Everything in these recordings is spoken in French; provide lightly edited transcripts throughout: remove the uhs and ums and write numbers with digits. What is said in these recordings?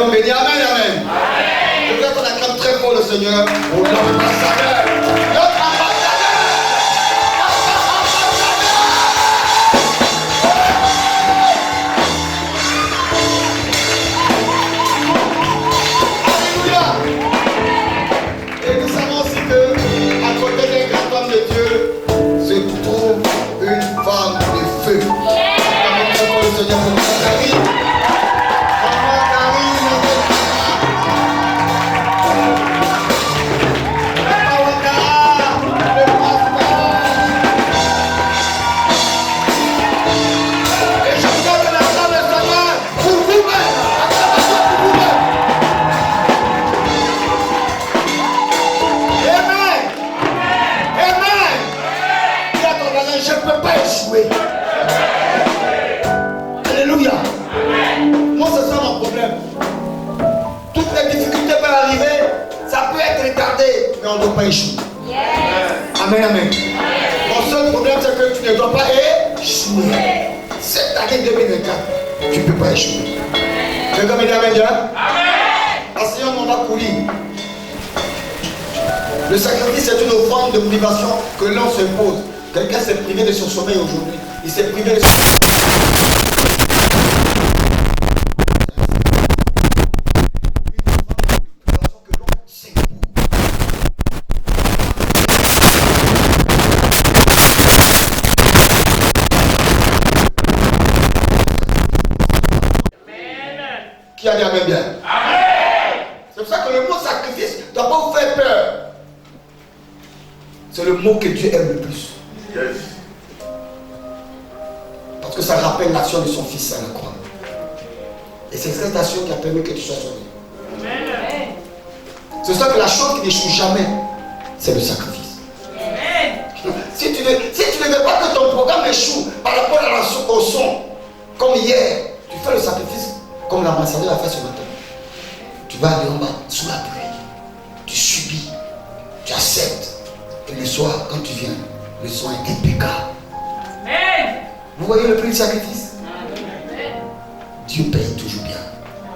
Quelqu'un me dit Amen, Amen. Je voudrais qu'on acclame très fort le Seigneur pour notre ambassadeur. Notre ambassadeur. Alléluia. Et nous savons aussi qu'à côté d'un grand homme de Dieu se trouve une femme de feu. Acclamons très fort le Seigneur pour notre Marie. Alléluia. Moi, c'est ça mon problème. Toutes les difficultés peuvent arriver, ça peut être retardé, mais on ne doit pas échouer. Amen, amen. Mon seul problème, c'est que tu ne dois pas échouer. Cette année 2024, tu ne peux pas échouer. Quelqu'un me dit amen, Dieu? Parce que on va courir. Le sacrifice est une offrande de privation que l'on se pose. Quelqu'un s'est privé de son sommeil aujourd'hui. Il s'est privé de son sommeil. Qui a dit amen bien? Amen. C'est pour ça que le mot sacrifice ne doit pas vous faire peur. C'est le mot que Dieu aime le plus. Yes. Parce que ça rappelle l'action de son fils à la croix. Et c'est cette action qui a permis que tu sois sauvé. Amen. C'est ça que la chose qui n'échoue jamais, c'est le sacrifice. Amen. Si tu ne veux pas que ton programme échoue par rapport au son, comme hier, tu fais le sacrifice comme l'ambassadeur a fait ce matin. Tu vas aller en bas, sous la pluie. Tu subis, tu acceptes. Et le soir, quand tu viens, le son est impeccable. Amen. Vous voyez le prix du sacrifice? Amen. Dieu paye toujours bien.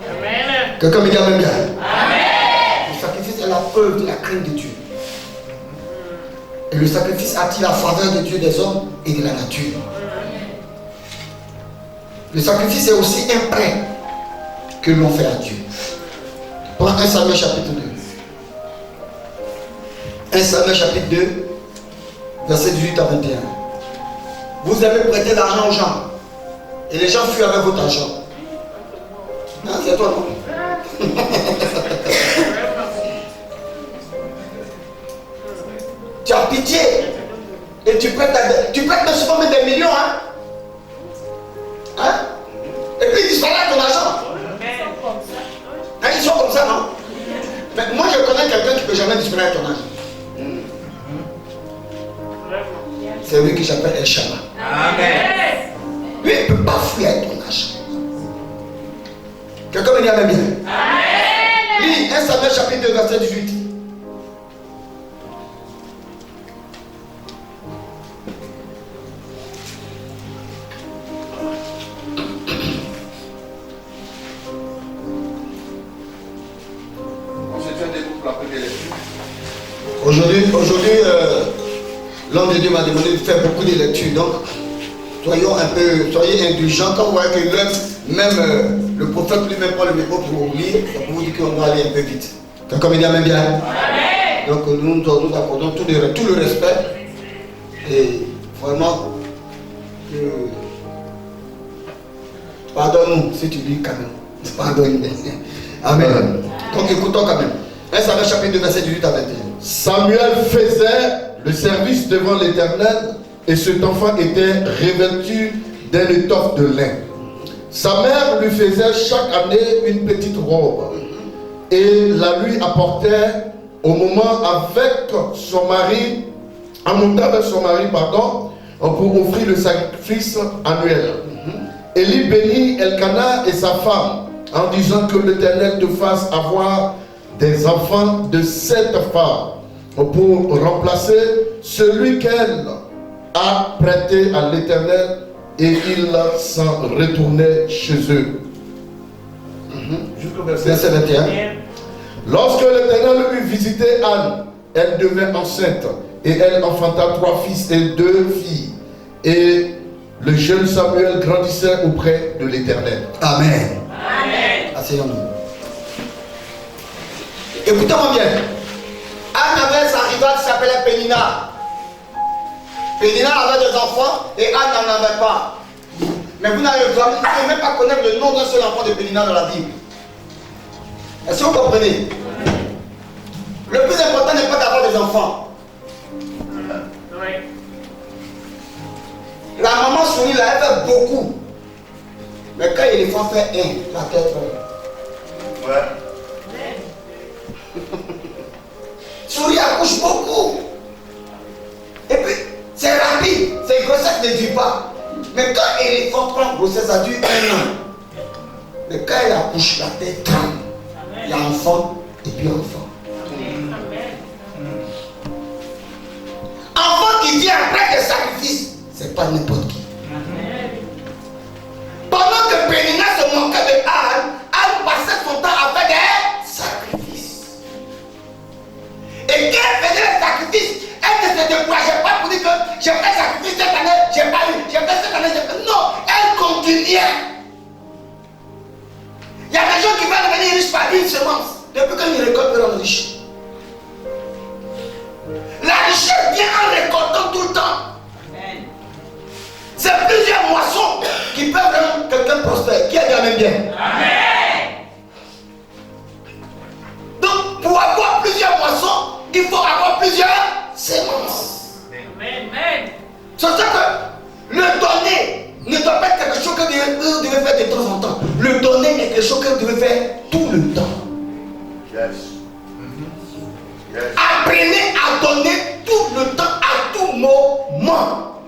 Amen. Quelqu'un me dit amen bien? Amen. Le sacrifice est la preuve de la crainte de Dieu. Et le sacrifice attire la faveur de Dieu, des hommes et de la nature. Le sacrifice est aussi un prêt que l'on fait à Dieu. Prends 1 Samuel chapitre 2. 1 Samuel chapitre 2, verset 18 à 21. Vous avez prêté l'argent aux gens. Et les gens fuient avec votre argent. Non, c'est toi, non? Tu as pitié. Et tu prêtes même souvent des millions. Hein? Et puis ils disparaissent ton argent. Hein, ils sont comme ça, non? Mais moi je connais quelqu'un qui ne peut jamais disparaître ton argent. C'est lui que j'appelle El Shaddai. Amen. Lui, il ne peut pas fuir avec ton argent. Quelqu'un me dit amen bien? Amen. Lis 1 Samuel chapitre 2, verset 18. Aujourd'hui, l'homme de Dieu m'a demandé de faire beaucoup de lectures. Donc, soyez indulgents. Quand vous voyez que l'homme, même le prophète lui-même prend le micro pour lire, c'est pour vous dire qu'on doit aller un peu vite. Quelqu'un me dit amen bien? Amen. Donc nous accordons tout le respect. Et vraiment, pardonne-nous si tu lis quand même. Pardonne. Amen. Donc écoutons quand même. 1 Samuel chapitre 2, verset 18 à 21. Samuel faisait le service devant l'Éternel et cet enfant était revêtu d'une étoffe de lin. Sa mère lui faisait chaque année une petite robe et la lui apportait au moment avec son mari, en montant avec son mari, pour offrir le sacrifice annuel. Élie bénit Elkana et sa femme en disant que l'Éternel te fasse avoir des enfants de cette femme pour remplacer celui qu'elle a prêté à l'Éternel, et ils s'en retournaient chez eux. jusqu'au verset. Verset 21. Lorsque l'Éternel eut visité Anne, elle devint enceinte et elle enfanta 3 fils et 2 filles. Et le jeune Samuel grandissait auprès de l'Éternel. Amen. Amen. Asseyons-nous. Écoutez-moi bien. Anne avait sa rivale qui s'appelait Pénina. Pénina avait des enfants et Anne n'en avait pas. Mais vous n'avez même pas connaître le nom d'un seul enfant de Pénina dans la Bible. Est-ce que vous comprenez? Le plus important n'est pas d'avoir des enfants. Oui. La maman sourit là, elle fait beaucoup. Mais quand l'éléphant fait un, la tête. Ouais. Souris accouche beaucoup. Et puis, c'est rapide. Ces grossesses ne durent pas. Mais quand l'éléphant prend grossesse, ça dure 1 an. Mais quand elle accouche, la tête tremble. Il y a enfant et puis enfant. Enfant qui vient après des sacrifices, c'est pas n'importe qui. Pendant que Pénina se moquait de Anne, Anne passait son temps à faire des sacrifices. Et quand elle faisait les sacrifices, elle ne se décourageait pas pour dire que j'ai fait sacrifice cette année, j'ai pas eu, j'ai fait cette année, j'ai fait. Non, elle continuait. Il y a des gens qui veulent devenir riches par une semence. Depuis qu'ils récoltent, ils sont riches. La richesse vient en récoltant tout le temps. C'est plusieurs moissons qui peuvent rendre quelqu'un prospère. Qui a dit amen bien? Amen. Donc, pour avoir plusieurs moissons, il faut avoir plusieurs semences. Amen. C'est ça que le donner ne doit pas être quelque chose que vous devez faire de temps en temps. Le donner est quelque chose que vous devez faire tout le temps. Yes. Yes. Apprenez à donner tout le temps, à tout moment.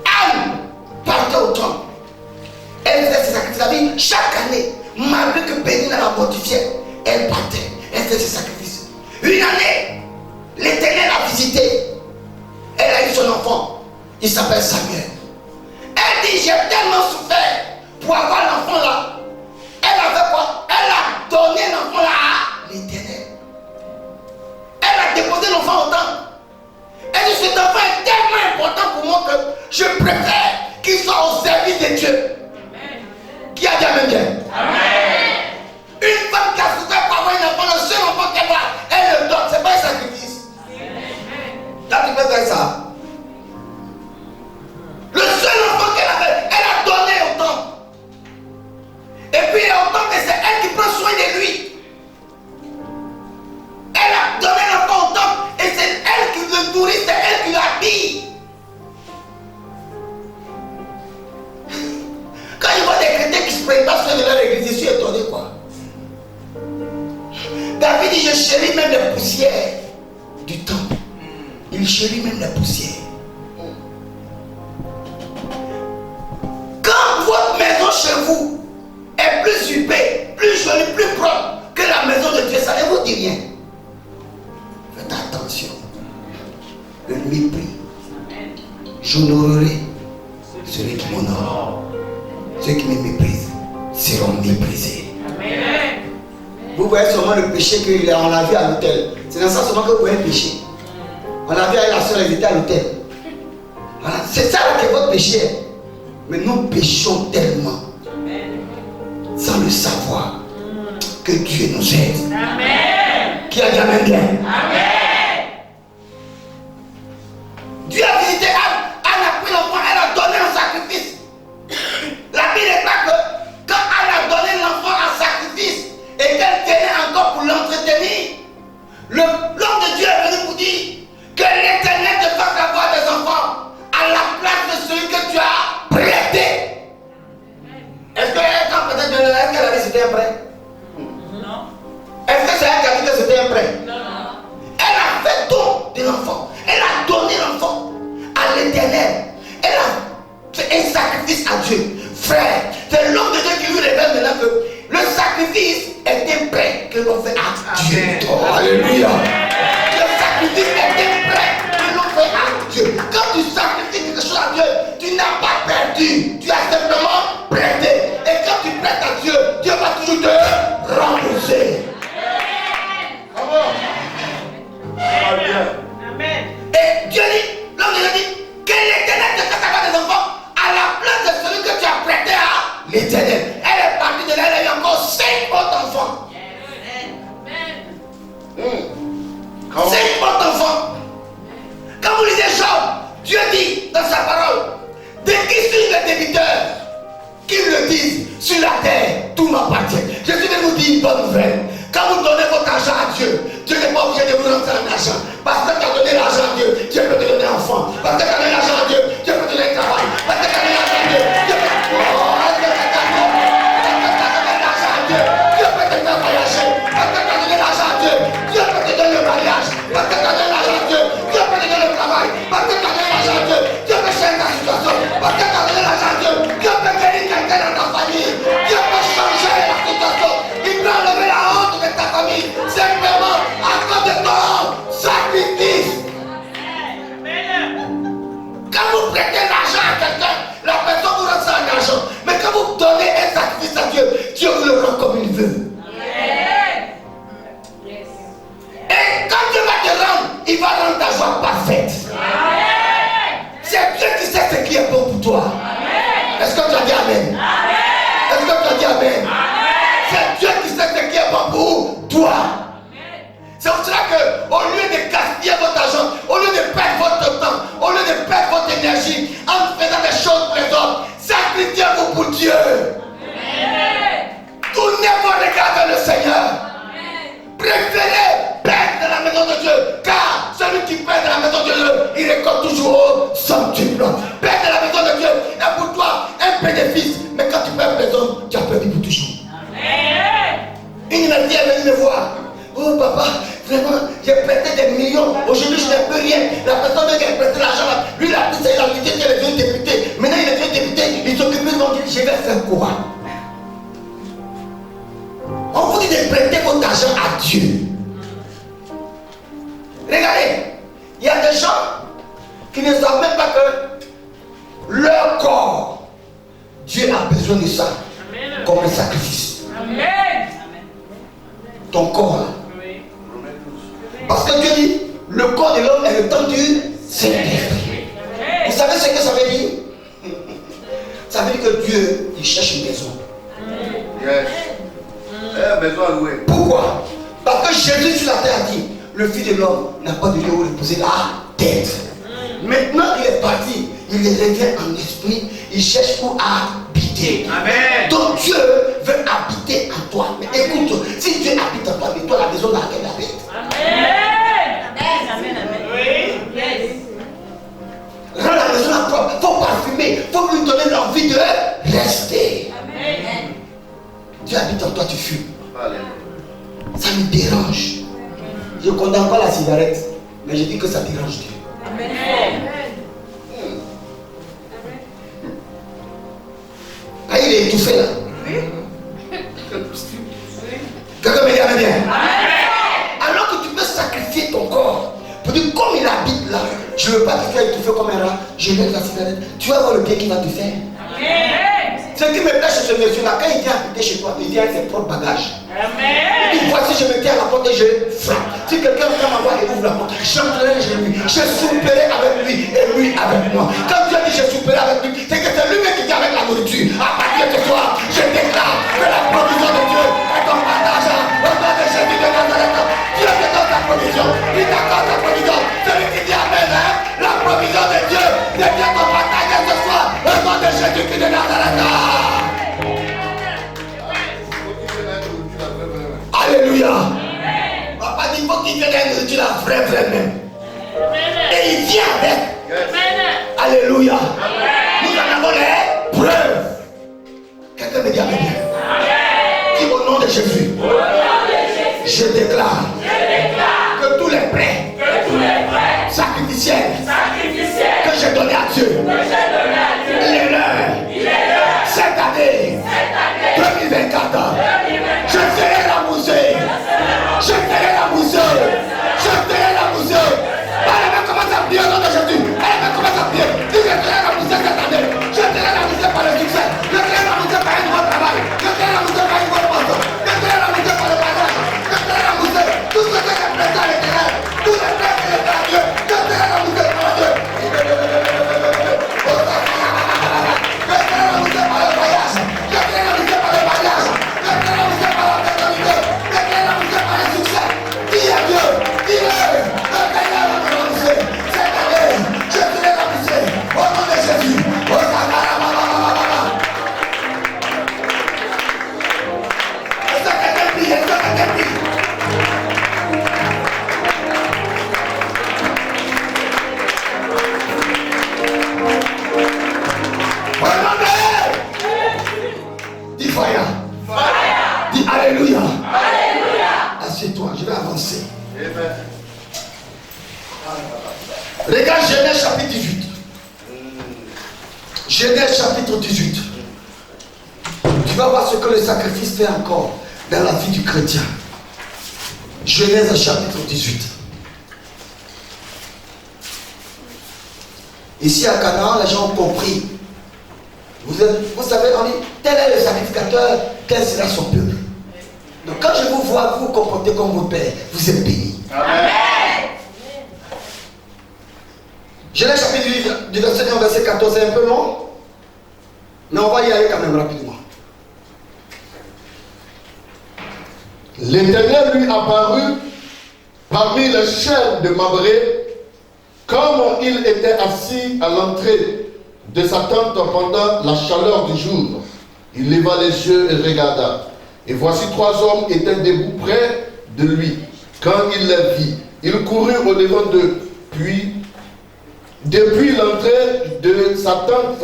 Anne partait au temple. Elle faisait ses sacrifices. La vie, chaque année, malgré que Pénina la mortifiait, elle partait. Elle faisait ses sacrifices. Une année, l'Éternel a visité. Elle a eu son enfant. Il s'appelle Samuel. Elle dit, j'ai tellement souffert pour avoir l'enfant là. Elle a fait quoi? Elle a donné l'enfant là à l'Éternel. Elle a déposé l'enfant au temple. Elle dit, cet enfant est tellement important pour moi que je préfère qu'il soit au service de Dieu. Amen. Qui a dit amen bien? Amen. Une femme qui a souffert pour avoir un enfant, le seul enfant qu'elle a, elle le donne. C'est pas un sacrifice. Là, tu peux faire ça. Le seul enfant qu'elle avait, elle a donné au temple. Et puis au temple, c'est elle qui prend soin de lui. Elle a donné l'enfant au temple et c'est elle qui le nourrit, c'est elle qui l'habille. Quand il voit des chrétiens qui se préparent sur leur église, je suis étonné quoi. David dit, je chéris même les poussières du temple. Il chérit même les poussières. Quand votre maison chez vous est plus huppée, plus jolie, plus propre que la maison de Dieu, ça ne vous dit rien. Faites attention. Le mépris. J'honorerai celui qui m'honore. Ceux qui me méprisent seront méprisés. Amen. Vous voyez seulement le péché qu'on l'a vu à l'hôtel. C'est dans ça seulement que vous voyez le péché. On a vu avec la soeur, elle était à l'hôtel. Voilà. C'est ça que votre péché est. Mais nous péchons tellement, sans le savoir, que Dieu nous aide. Amen. Qui a dit amen bien? Amen. Dieu a visité Anne. Anne a pris l'enfant, elle a donné un sacrifice. La Bible n'est pas que quand Anne a donné l'enfant en sacrifice et qu'elle tenait encore pour l'entretenir, l'homme de Dieu est venu pour dire que l'Éternel te fasse avoir des enfants à la place de celui que tu as prêté. Est-ce qu'elle a dit que c'était un prêt? Non. Est-ce que c'est elle qui a dit que c'était un prêt? Non. Elle a fait don de l'enfant. Elle a donné l'enfant à l'Éternel. Elle a fait un sacrifice à Dieu. Frère, c'est l'homme de Dieu qui lui révèle maintenant que le sacrifice est un prêt que l'on fait à Dieu. Oh, alléluia. Le sacrifice est un prêt que l'on fait à Dieu. Quand tu sacrifies quelque chose à Dieu, tu n'as pas perdu. Tu as simplement prêté. Et quand tu croire. C'est pour cela qu'au lieu de gaspiller votre argent, au lieu de perdre votre temps, au lieu de perdre votre énergie en faisant des choses pour les autres, sacrifiez-vous pour Dieu. Tournez vos regards vers le Seigneur. Préférez perdre dans la maison de Dieu, car celui qui perd dans la maison de Dieu, il récolte toujours au centuple. Perdre dans la maison de Dieu est pour toi un bénéfice, mais quand tu perds maison, tu as perdu pour toujours. Une mère est venue me voir. Oh papa, vraiment, j'ai prêté des millions. Aujourd'hui, je n'ai plus rien. La personne qui a prêté l'argent là, lui, il a pris ça, il a dit qu'il est devenu député. Maintenant, il est devenu député, il s'occupe de mon dit, je vais faire quoi? On vous dit de prêter votre argent à Dieu. Regardez, il y a des gens qui ne savent même pas que leur corps, Dieu a besoin de ça comme un sacrifice. Amen. Ton corps là. Parce que Dieu dit, le corps de l'homme est le temple du Saint-Esprit. Vous savez ce que ça veut dire? Ça veut dire que Dieu, il cherche une maison. Yes. Maison à louer. Pourquoi? Parce que Jésus sur la terre a dit, le Fils de l'homme n'a pas de lieu où reposer la tête. Maintenant, il est parti, il revient en esprit, il cherche où habiter. Amen. Donc Dieu veut habiter en toi. Mais écoute, si Dieu habite en toi, mais toi, la maison dans laquelle il habite. Amen. Oui. Yes. Rends la maison à propre, il faut parfumer, il faut lui donner l'envie de rester. Amen. Dieu habite en toi, tu fumes. Alléluia. Ça me dérange. Je ne condamne pas la cigarette, mais je dis que ça dérange Dieu. Amen. Ah, il est étouffé là. Quelqu'un me dit Amen. Alors que tu peux sacrifier ton corps pour dire comme il habite là, je ne veux pas te faire étouffer comme un rat, je laisse la cigarette. Tu vas voir le bien qu'il va te faire. Amen. Ce qui me plaît chez ce monsieur-là, quand il vient habiter chez toi, il vient avec ses propres bagages. Amen. Une fois, si je me tiens à la porte et je frappe, si quelqu'un vient m'avoir et ouvre la porte, j'entrerai chez lui, je souperai avec lui et lui avec moi. Quand tu as dit je souperai avec lui, c'est que c'est lui-même qui vient avec la nourriture. À partir de ce soir, je déclare que la provision de Dieu est ton partage au nom de Jésus de Nazareth. Dieu te donne ta provision, il t'accorde ta provision. Celui qui dit Amen, hein, la provision de Dieu devient ton partage ce soir au nom de Jésus de Nazareth. Alléluia. Papa dit, il faut qu'il vienne avec nourriture la vraie même. Et il vient avec. Alléluia. Nous en avons les preuves. Quelqu'un me dit Amen. Dis au nom de Jésus. Je déclare que tous les prêts sacrificiels que j'ai donnés à Dieu, les leurs, cette année 2024, je ferai la musée. Je ferai la musée. Je ferai la musée. Allez, commence à prier au nom de Jésus. Allez, commence à prier. Dis, je ferai la musée cette année. Je ferai la musée par le succès. Je ferai la musée par un nouveau travail. Je ferai la musée par une bonne poste. Je ferai la musée par le mariage. Je ferai la musée. Tout ce que j'ai prêté à l'éternel. Tous les prêts que j'ai fait à Dieu. Je ferai la musée par Dieu. Je ferai la musée par le voyage. Je ferai la musée par le mariage. Je ferai la musée par la maternité. Je ferai la musée par le succès. Dis à Dieu. Dis-le. Je ferai la musée. Cette année, je ferai la musée. Au nom de Jésus. Au nom de dis fire. Dis Alléluia. Assieds-toi, je vais avancer. Amen. Regarde Genèse chapitre 18. Genèse chapitre 18. Tu vas voir ce que le sacrifice fait encore dans la vie du chrétien. Genèse chapitre 18. Ici à Canaan, les gens ont compris. Vous savez, on dit, tel est le sacrificateur, tel sera son peuple. Donc quand je vous vois, vous vous comportez comme votre père, vous êtes bénis. Amen. Genèse chapitre 18, du verset 1 au verset 14, c'est un peu long, mais on va y aller quand même rapidement. L'Éternel lui apparut parmi les chaînes de Mamré, comme il était assis à l'entrée de sa tente pendant la chaleur du jour. Il leva les yeux et regarda. Et voici 3 hommes étaient debout près de lui. Quand il les vit, il courut au devant d'eux. Puis, depuis l'entrée de sa tente,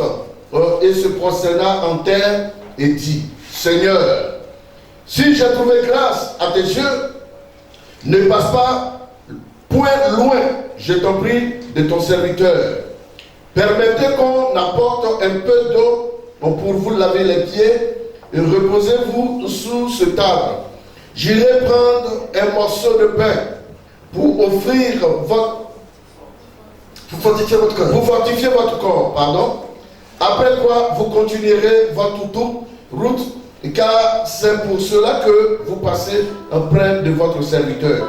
et se prosterna en terre et dit, Seigneur, si j'ai trouvé grâce à tes yeux, ne passe pas point loin, je t'en prie, de ton serviteur. Permettez qu'on apporte un peu d'eau pour vous laver les pieds et reposez-vous sous ce arbre. J'irai prendre un morceau de pain pour offrir Pour fortifier votre cœur. pour fortifier votre corps, pardon. Après quoi, vous continuerez votre route, car c'est pour cela que vous passez auprès de votre serviteur.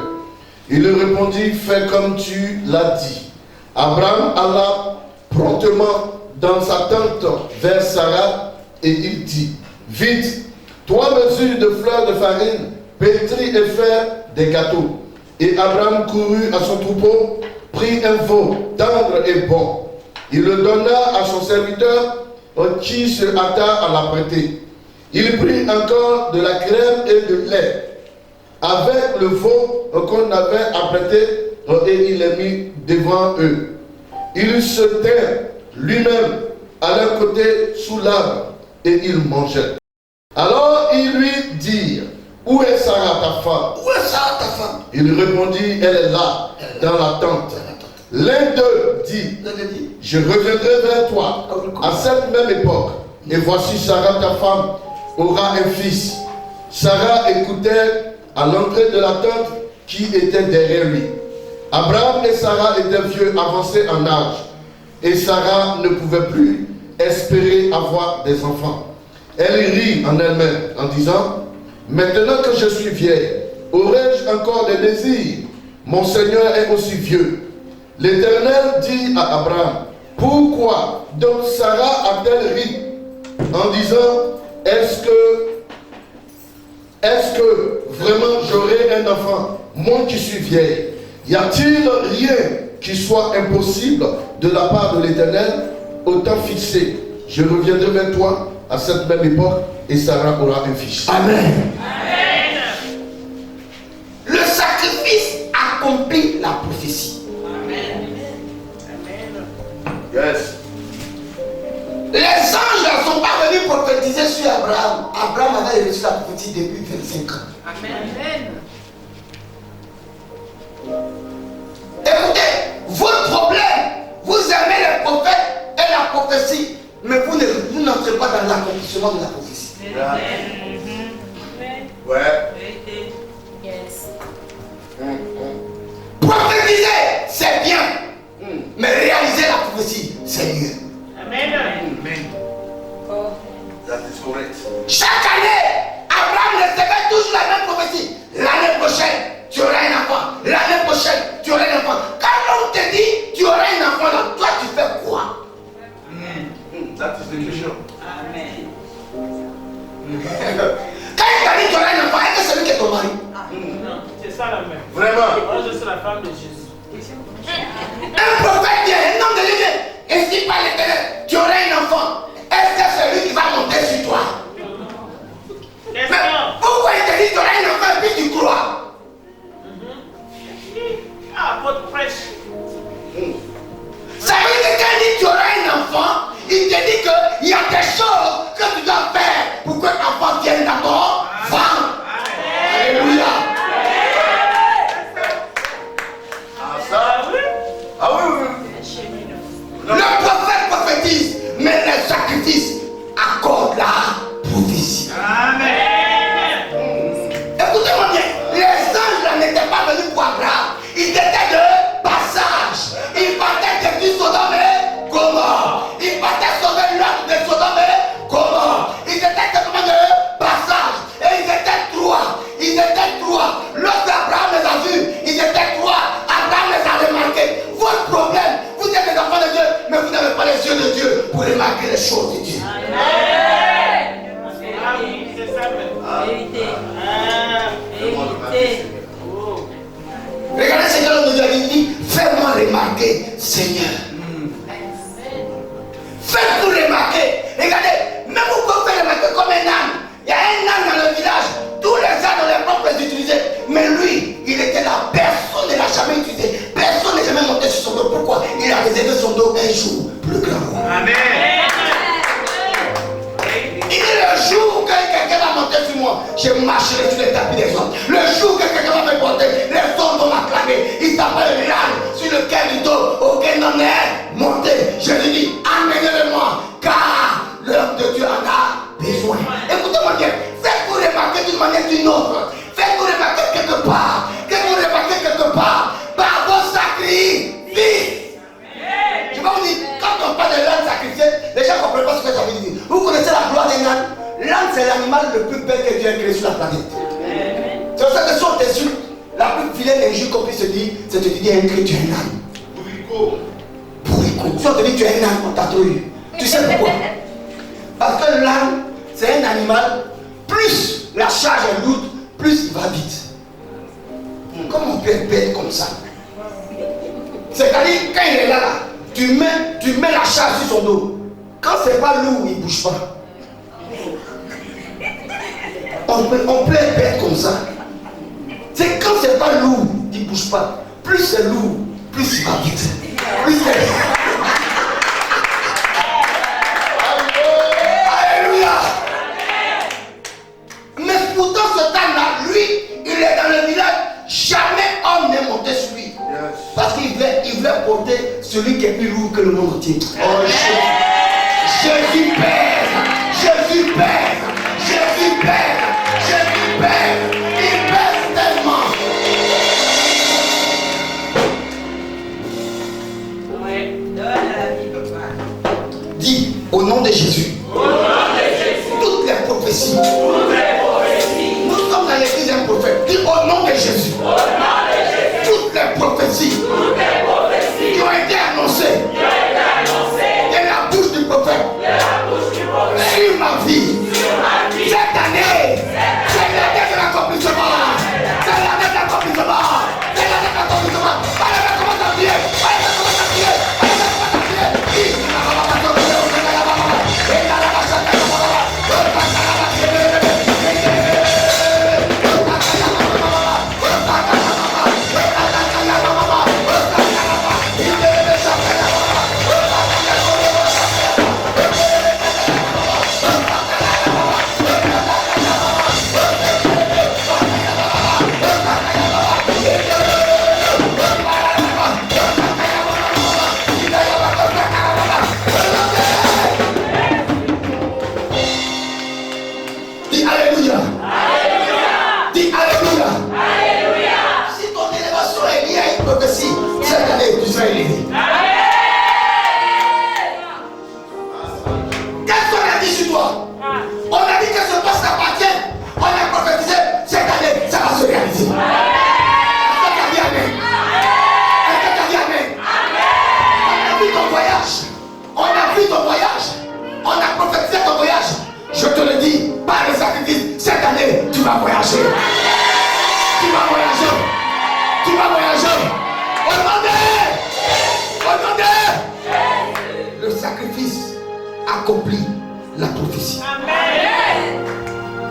Il lui répondit, fais comme tu l'as dit. Abraham alla promptement dans sa tente vers Sarah et il dit, vite, 3 mesures de fleurs de farine, pétris et faire des gâteaux. Et Abraham courut à son troupeau, prit un veau tendre et bon. Il le donna à son serviteur qui se hâta à l'apprêter. Il prit encore de la crème et de lait avec le veau qu'on avait apprêté et il les mit devant eux. Il se tint lui-même à leur côté sous l'arbre et il mangeait. Alors ils lui dirent, où est Sarah ta femme? Où est Sarah ta femme? Il répondit, elle est là, dans la tente. L'un d'eux dit, je reviendrai vers toi à cette même époque. Et voici Sarah ta femme aura un fils. Sarah écoutait à l'entrée de la tente qui était derrière lui. Abraham et Sarah étaient vieux, avancés en âge. Et Sarah ne pouvait plus espérer avoir des enfants. Elle rit en elle-même en disant, maintenant que je suis vieille, aurais-je encore des désirs? Mon Seigneur est aussi vieux. L'Éternel dit à Abraham, pourquoi donc Sarah a-t-elle ri en disant, est-ce que vraiment j'aurai un enfant, moi qui suis vieille? Y a-t-il rien qui soit impossible de la part de l'Éternel? Au temps fixé, je reviendrai vers toi à cette même époque et Sarah aura un fils. Amen. Amen. Le sacrifice accomplit la prophétie. Amen. Amen. Yes. Les anges ne sont pas venus prophétiser sur Abraham. Abraham avait reçu la prophétie depuis 25 ans. Amen. Écoutez, votre problème, vous aimez les prophètes et la prophétie, mais vous n'entrez pas dans l'accomplissement de la prophétie. Ouais. Yes. Prophétiser, c'est bien, mais réaliser la prophétie, c'est mieux. Amen. That is correct. Chaque année, Abraham recevait toujours la même prophétie. L'année prochaine, tu auras un enfant. L'année prochaine, tu auras un enfant. Quand l'on te dit, tu auras un enfant, là, toi, tu fais quoi? That is the question. Amen. Quand il t'a dit, tu auras un enfant, est-ce que c'est lui qui est ton mari? Non, c'est ça la même. Vraiment. Moi, je suis la femme de Jésus. Un prophète vient, un homme de Dieu vient, et si par l'Éternel, tu auras un enfant, est-ce que c'est lui qui va monter sur toi? Mais pourquoi il te dit, tu auras un enfant, et puis tu crois? Ah, votre prêche. Ça veut dire que quand il dit tu auras un enfant, il te dit qu'il y a des choses que tu dois faire pour que l'enfant vienne d'abord. Ventre. Alléluia. Ça? Ah oui. Le prophète prophétise, mais le sacrifice accorde la prophétie. Amen. Écoutez-moi bien, les Mais lui, il était là. Personne ne l'a jamais utilisé. Personne n'est jamais monté sur son dos. Pourquoi? Il a réservé son dos un jour pour le grand roi. Amen. Il dit le jour que quelqu'un va monter sur moi, je marcherai sur les tapis des hommes. Le jour que quelqu'un va me porter, les hommes vont m'acclamer. Il s'appelle l'âne sur lequel il dort, aucun homme n'est monté. Je lui dis, amenez-le-moi, car l'homme de Dieu en a besoin. Écoutez-moi bien, faites-vous remarquer d'une manière ou d'une autre. Faites-vous remarquer quelque part. Faites-vous remarquer quelque part. Par vos sacrifices. Je vais vous dire, quand on parle de l'âne sacrifié, les gens ne comprennent pas ce que ça veut dire. Vous connaissez la gloire d'un âne? L'âne, c'est l'animal le plus bel que Dieu a créé sur la planète. C'est pour ça que si on t'insulte, la plus vilaine injure qu'on puisse se dire, c'est de te dire que tu es un âne. Bourrico. Si on te dit tu es un âne, on t'a trop eu. Tu sais pourquoi? Parce que l'âne, c'est un animal, plus la charge est lourde, plus il va vite. Comment on peut être bête comme ça? C'est-à-dire, quand il est là, tu mets la charge sur son dos. Quand c'est pas lourd, il ne bouge pas. On peut être bête comme ça. C'est quand c'est pas lourd, il ne bouge pas. Plus c'est lourd, plus il va vite. Plus c'est... Alléluia. Mais pourtant ce temps-là, lui, il est dans le village. Jamais homme n'est monté sur lui. Parce qu'il voulait porter celui qui est plus lourd que le monde entier. Oh, Jésus pèse, Jésus pèse, Jésus pèse, Jésus pèse. Il pèse tellement. Dis au nom de Jésus. Toutes les prophéties. Nous sommes dans l'église d'un prophète. Dis au nom de Jésus. Toutes les prophéties qui ont été annoncées de la bouche du prophète sur ma vie. Cette année, c'est l'année de l'accomplissement. C'est l'année de l'accomplissement. C'est l'année de l'accomplissement. Allez, commence à prier. Allez, commence à prier. Allez, commence à prier. Tu vas voyager. Tu vas voyager. Tu vas voyager. Regardez. Le sacrifice accomplit la prophétie. Amen.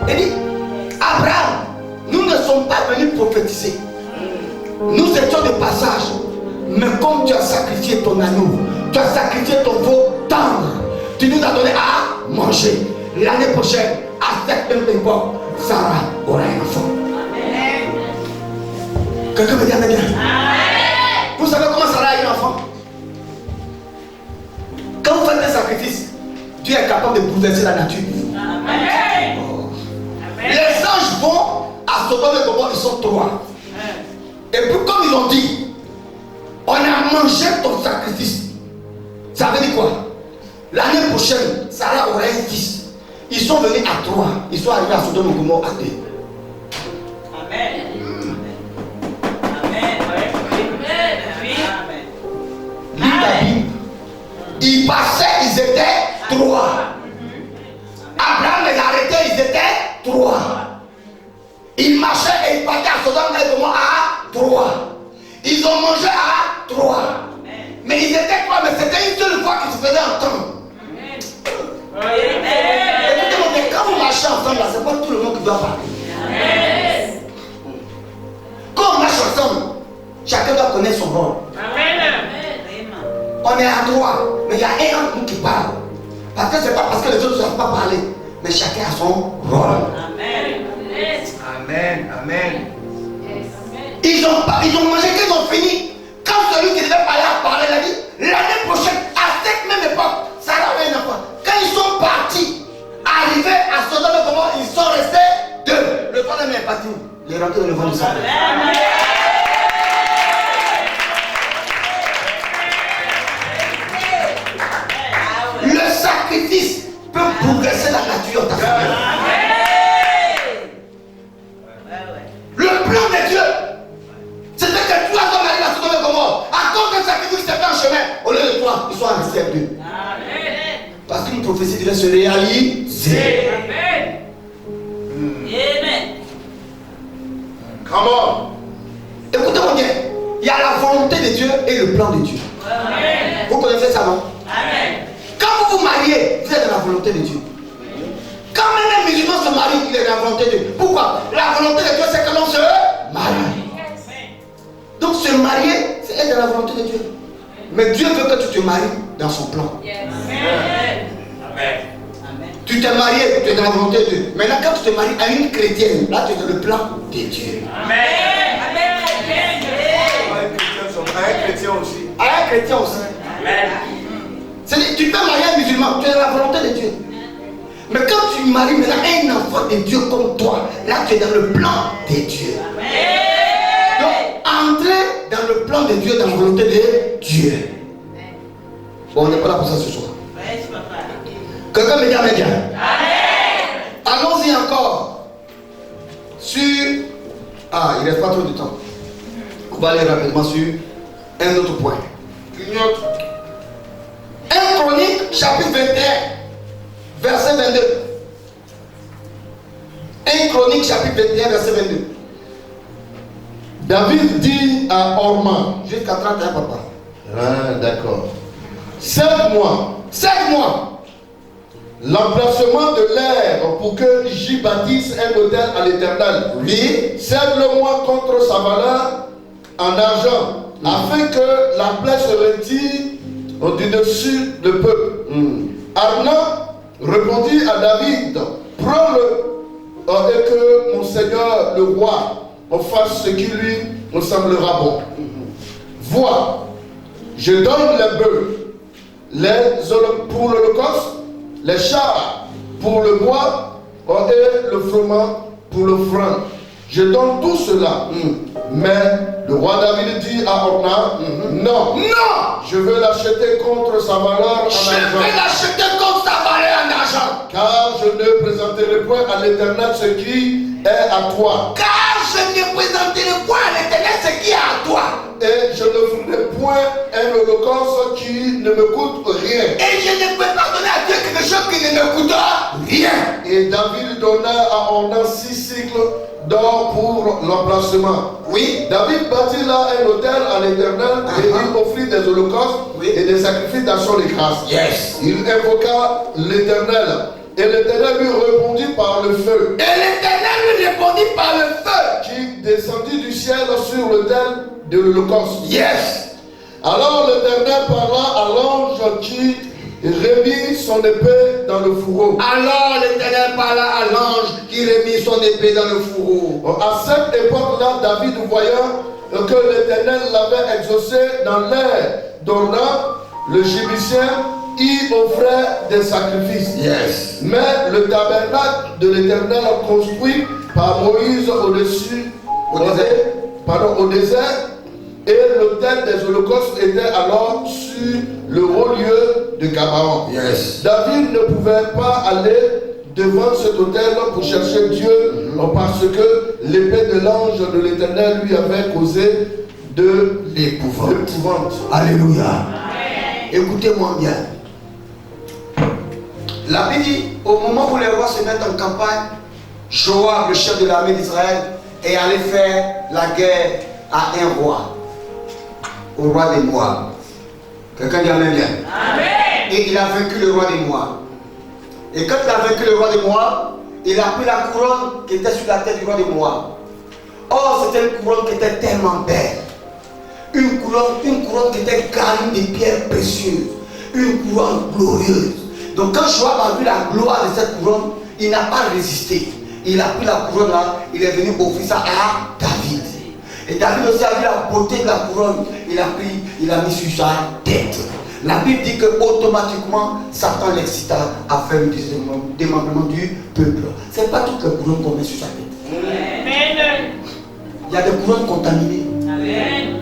Il dit, Abraham, nous ne sommes pas venus prophétiser. Nous étions de passage. Mais comme tu as sacrifié ton agneau, tu as sacrifié ton veau tendre, tu nous as donné à manger. L'année prochaine, à cette même époque, Sarah aura un enfant. Amen. Quelqu'un me dit Amen. Amen. Vous savez comment Sarah a eu un enfant? Quand vous faites des sacrifices, Dieu est capable de bouleverser la nature. Amen. Oh. Amen. Les anges vont à Sodome et Gomorrhe, ils sont 3. Et puis comme ils ont dit, on a mangé ton sacrifice. Ça veut dire quoi? L'année prochaine, Sarah aura un fils. Ils sont venus à 3. Ils sont arrivés à Sodome et Gomorrhe à 2. Amen. Amen. Lis la Bible. Ils passaient, ils étaient 3. Abraham les arrêtait, ils étaient 3. Ils marchaient et ils partaient à Sodome et Gomorrhe à 3. Ils ont mangé à 3. Mais ils étaient 3, mais c'était une seule fois qu'ils se faisaient entendre. Écoutez-moi, quand vous marchez ensemble, c'est pas tout le monde qui doit parler. connaît son rôle. On est à droite, mais il y a un entre nous qui parle. Parce que c'est pas parce que les autres ne savent pas parler, mais chacun a son rôle. Amen. Amen. Ils ont mangé qu'ils ont fini. Quand celui qui devait parler a parlé, il a dit l'année prochaine, à cette même époque, ça n'a rien à voir. Quand ils sont partis, arrivés à Sodome et Gomorrhe, ils sont restés deux. Le troisième est parti où? Il est rentré dans le vent du Satan. Le sacrifice peut progresser la nature de ta famille. Le plan de Dieu, c'était que toi, hommes arrivent à Sodome et Gomorrhe. À cause d'un sacrifice qui s'est fait en chemin, au lieu de toi, ils sont restés à deux. Parce qu'une prophétie devait se réaliser. Amen. Come on. Écoutez-moi bien, il y a la volonté de Dieu et le plan de Dieu. Vous connaissez ça, non? Quand vous vous mariez, vous êtes dans la volonté de Dieu. Quand même un musulman se marie, il est dans la volonté de Dieu. Pourquoi? La volonté de Dieu, c'est que l'on se marie. Donc se marier, c'est être dans la volonté de Dieu. Mais Dieu veut que tu te maries dans son plan. Tu t'es marié, tu es dans la volonté de Dieu. Maintenant, quand tu te maries à une chrétienne, là tu es dans le plan de Dieu. Un chrétien aussi. À un chrétien aussi. C'est-à-dire, tu peux marier un musulman, tu es dans la volonté de Dieu. Mais quand tu maries maintenant un enfant de Dieu comme toi, là tu es dans le plan de Dieu. Donc, entrer dans le plan de Dieu, dans la volonté de Dieu. Bon, on n'est pas là pour ça ce soir. Quelqu'un me dit amen bien. Allons-y encore sur... Ah, il ne reste pas trop de temps. On va aller rapidement sur un autre point. Une autre. 1 Chronique, chapitre 21, verset 22. 1 Chronique, chapitre 21, verset 22. David dit à Orman. Jusqu'à 31, papa. Ah, d'accord. 7 mois. 7 mois. L'emplacement de l'air pour que j'y bâtisse un autel à l'Éternel. Oui. Cède-le-moi contre sa valeur en argent, afin que la plaie se retire du dessus le peuple. Arna répondit à David, prends-le et que mon Seigneur le roi fasse ce qui lui me semblera bon. Vois, je donne les bœufs pour l'holocauste, les chars pour le bois et le froment pour l'offrande. Je donne tout cela. Mais le roi David dit à Orna, non, je veux l'acheter contre sa valeur en argent. Je vais l'acheter contre sa valeur en argent. Car je ne présenterai point à l'Éternel ce qui est à toi. Car je ne présenterai point à l'Éternel ce qui est à toi. Et je ne ferai point un holocauste qui ne me coûte rien. Et je ne peux pas donner à Dieu quelque chose qui ne me coûte rien. Et David donna à Orna 6 cycles d'or pour l'emplacement. Oui. David bâtit là un autel à l'Éternel et il offrit des holocaustes et des sacrifices d'action de grâce. Yes. Il invoqua l'Éternel et l'Éternel lui répondit par le feu. Et l'Éternel lui répondit par le feu Qui descendit du ciel sur l'autel de l'holocauste. Yes. Alors l'Éternel parla à l'ange qui remit son épée dans le fourreau. Alors l'Éternel parla à l'ange qui remit son épée dans le fourreau. À cette époque-là, David, voyant que l'Éternel l'avait exaucé dans l'air d'Orna, le Jébusien, y offrait des sacrifices. Yes. Mais le tabernacle de l'Éternel construit par Moïse au désert, et l'autel des holocaustes était alors sur le haut lieu de Gabaon. Yes. David ne pouvait pas aller devant cet autel pour chercher Dieu parce que l'épée de l'ange de l'Éternel lui avait causé de l'épouvante. Alléluia. Écoutez-moi bien. La Bible dit, au moment où les rois se mettent en campagne, Joab, le chef de l'armée d'Israël, est allé faire la guerre à un roi, au roi des Moab. Quelqu'un dit amen bien. Amen. Et il a vaincu le roi des Moab. Et quand il a vaincu le roi des Moab, il a pris la couronne qui était sur la tête du roi des Moab. Or, c'était une couronne qui était tellement belle. Une une couronne qui était garnie de pierres précieuses, une couronne glorieuse. Donc quand Joab a vu la gloire de cette couronne, il n'a pas résisté. Il a pris la couronne là, il est venu offrir ça à David. Et David aussi a vu la beauté de la couronne, il a pris, il a mis sur sa tête. La Bible dit que automatiquement Satan l'excita à faire le démembrement du peuple. Ce n'est pas toutes les couronnes qu'on met sur sa tête. Amen. Il y a des couronnes contaminées. Amen.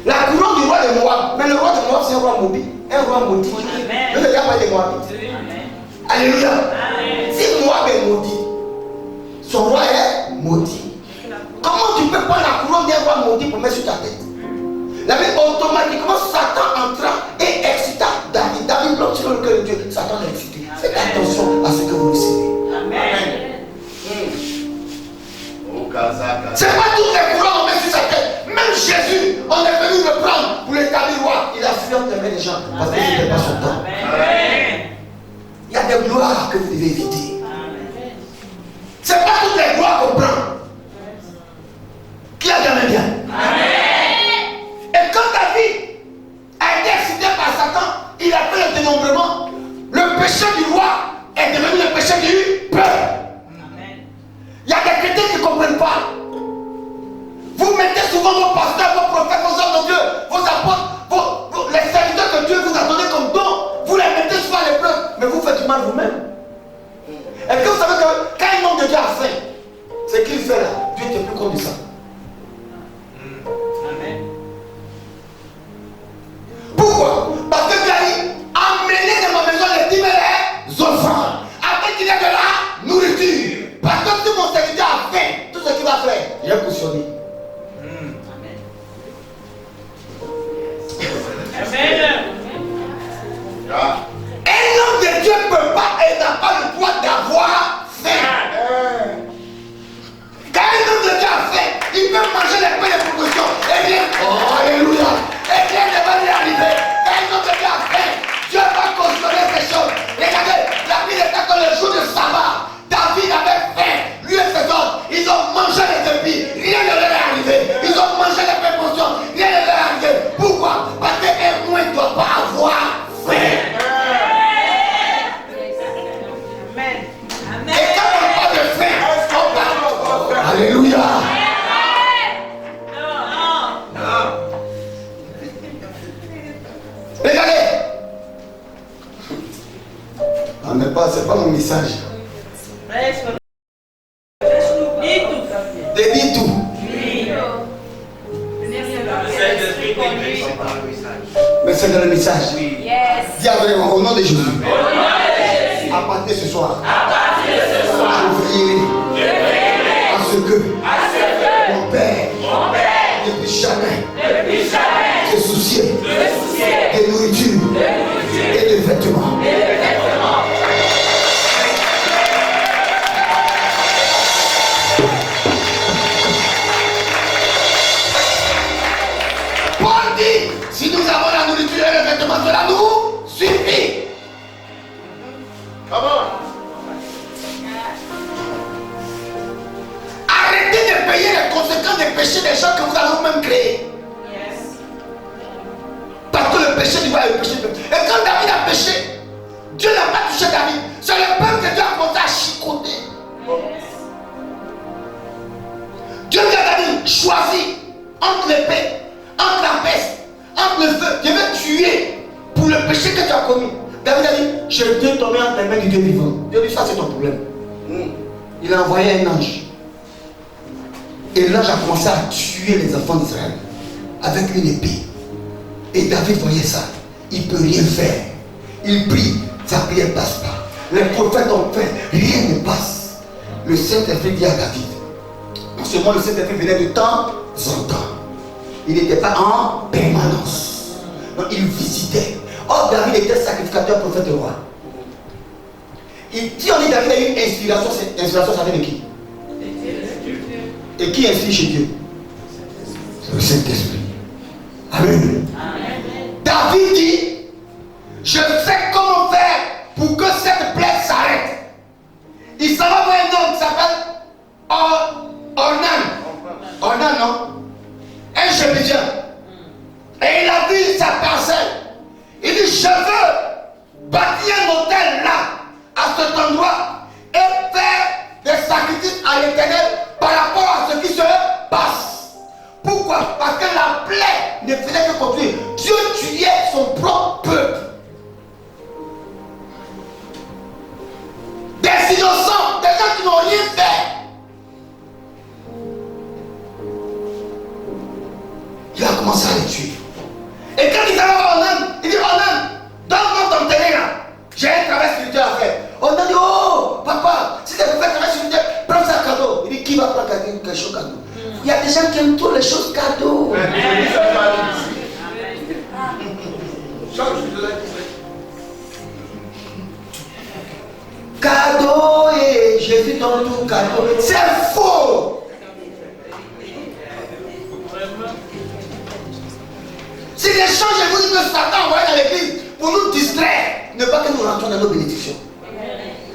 La couronne du roi de Moab, mais le roi de Moab c'est un roi maudit, un roi maudit. Ne me regarde pas des Moabites. Alléluia. Si Moab est maudit, son roi est maudit. Comment tu peux prendre la couronne d'un roi maudit pour mettre sur ta tête? La Bible automatiquement Satan entra et excita David. David bloque sur le cœur de Dieu. Satan l'a excité. Faites attention à ce que vous recevez. Amen. C'est pas toutes les couronnes qu'on met sur sa tête. Même Jésus, on est venu le prendre pour l'établir roi. Il a fui entre les mains des gens parce que ce n'était pas son temps. Amen. Il y a des gloires que vous devez éviter. C'est pas toutes les gloires qu'on prend. Qui a gagné bien? Et quand David a été excité par Satan, il a fait le dénombrement. Le péché du roi est devenu le péché du peuple. Il y a des chrétiens qui ne comprennent pas. Vous mettez souvent vos pasteurs, vos prophètes, vos hommes de Dieu, vos apôtres, les serviteurs que Dieu vous a donnés comme don, vous les mettez souvent à l'épreuve, mais vous faites du mal vous-même. Est-ce que vous savez que quand un homme de Dieu a faim, ce qu'il fait là, Dieu n'est plus contre ça. Pourquoi? Parce que Dieu a dit, emmenez de ma maison les 10 000 enfants, afin qu'il y ait de la nourriture. Parce que si mon serviteur a faim, tout ce qu'il va faire, il est cautionné. Un homme de Dieu ne peut pas et n'a pas le droit d'avoir faim. Quand un homme de Dieu a faim, il peut manger les pains de proposition. Eh bien, oh, alléluia. Eh bien, il va lui arriver. Quand un homme de Dieu a faim, Dieu va cautionner ces choses. Regardez, la Bible est que le jour de sabbat, David avait faim. Lui et ses hommes, ils ont mangé les épis. Rien ne leur est arrivé. Ils ont mangé les pains de proposition. Rien ne leur est arrivé. Pourquoi? Parce qu'un roi ne doit pas avoir faim. Et quand on parle de faim, on parle. Alléluia. Regardez. C'est pas mon message. Dis tout. Mais c'est dans le message. Dis avec moi, au nom de Jésus. À partir de ce soir, je veillerai à ce que mon Père ne puisse jamais se soucier de nourriture et de vêtements. Paul dit, si nous avons la nourriture et le vêtement, cela nous suffit. Arrêtez de payer les conséquences des péchés des gens que vous avez vous-même créés. Parce que le péché du roi est le péché de Dieu. Et quand David a péché, Dieu n'a pas touché David. C'est le peuple que Dieu a commencé à chicoter. Dieu dit à David, choisis entre l'épée, entre la peste, entre le feu. Je vais tuer pour le péché que tu as commis. David a dit, je vais tomber entre les mains du Dieu vivant. Dieu dit, ça c'est ton problème. Il a envoyé un ange. Et l'ange a commencé à tuer les enfants d'Israël avec une épée. Et David voyait ça. Il ne peut rien faire. Il prie, sa prière ne passe pas. Les prophètes ont fait, rien ne passe. Le Saint-Esprit dit à David. En ce moment, le Saint-Esprit venait de temps en temps. Il n'était pas en permanence. Donc, il visitait. Or, David était sacrificateur, prophète et roi. Si on dit David a eu une inspiration, cette inspiration, ça vient de qui? Et qui inspire chez Dieu? C'est le Saint-Esprit. Amen. David dit, je sais comment faire pour que cette plaie s'arrête. Il s'en va voir un homme qui s'appelle Ornan. Ornan, non? Un vient. Et il a vu sa parcelle. Il dit, je veux bâtir un hôtel là, à cet endroit, et faire des sacrifices à l'Éternel par rapport à ce qui se passe. Pourquoi? Parce que la plaie ne faisait que construire. Dieu tuait son propre peuple. Des innocents, des gens qui n'ont rien fait. Il a commencé à les tuer. Et quand il arrive en Inde, il dit, en Inde, donne-moi ton terrain là. J'ai un travail spirituel à faire. On a dit, oh, papa, si tu veux faire un travail spirituel, prends ça cadeau. Il dit, qui va prendre quelque chose cadeau? Il y a des gens qui aiment trop les choses cadeaux. Cadeau et Jésus donne tout cadeau. C'est faux. Si les gens, je vous dis que Satan envoie dans l'église pour nous distraire, ne pas que nous rentrons dans nos bénédictions.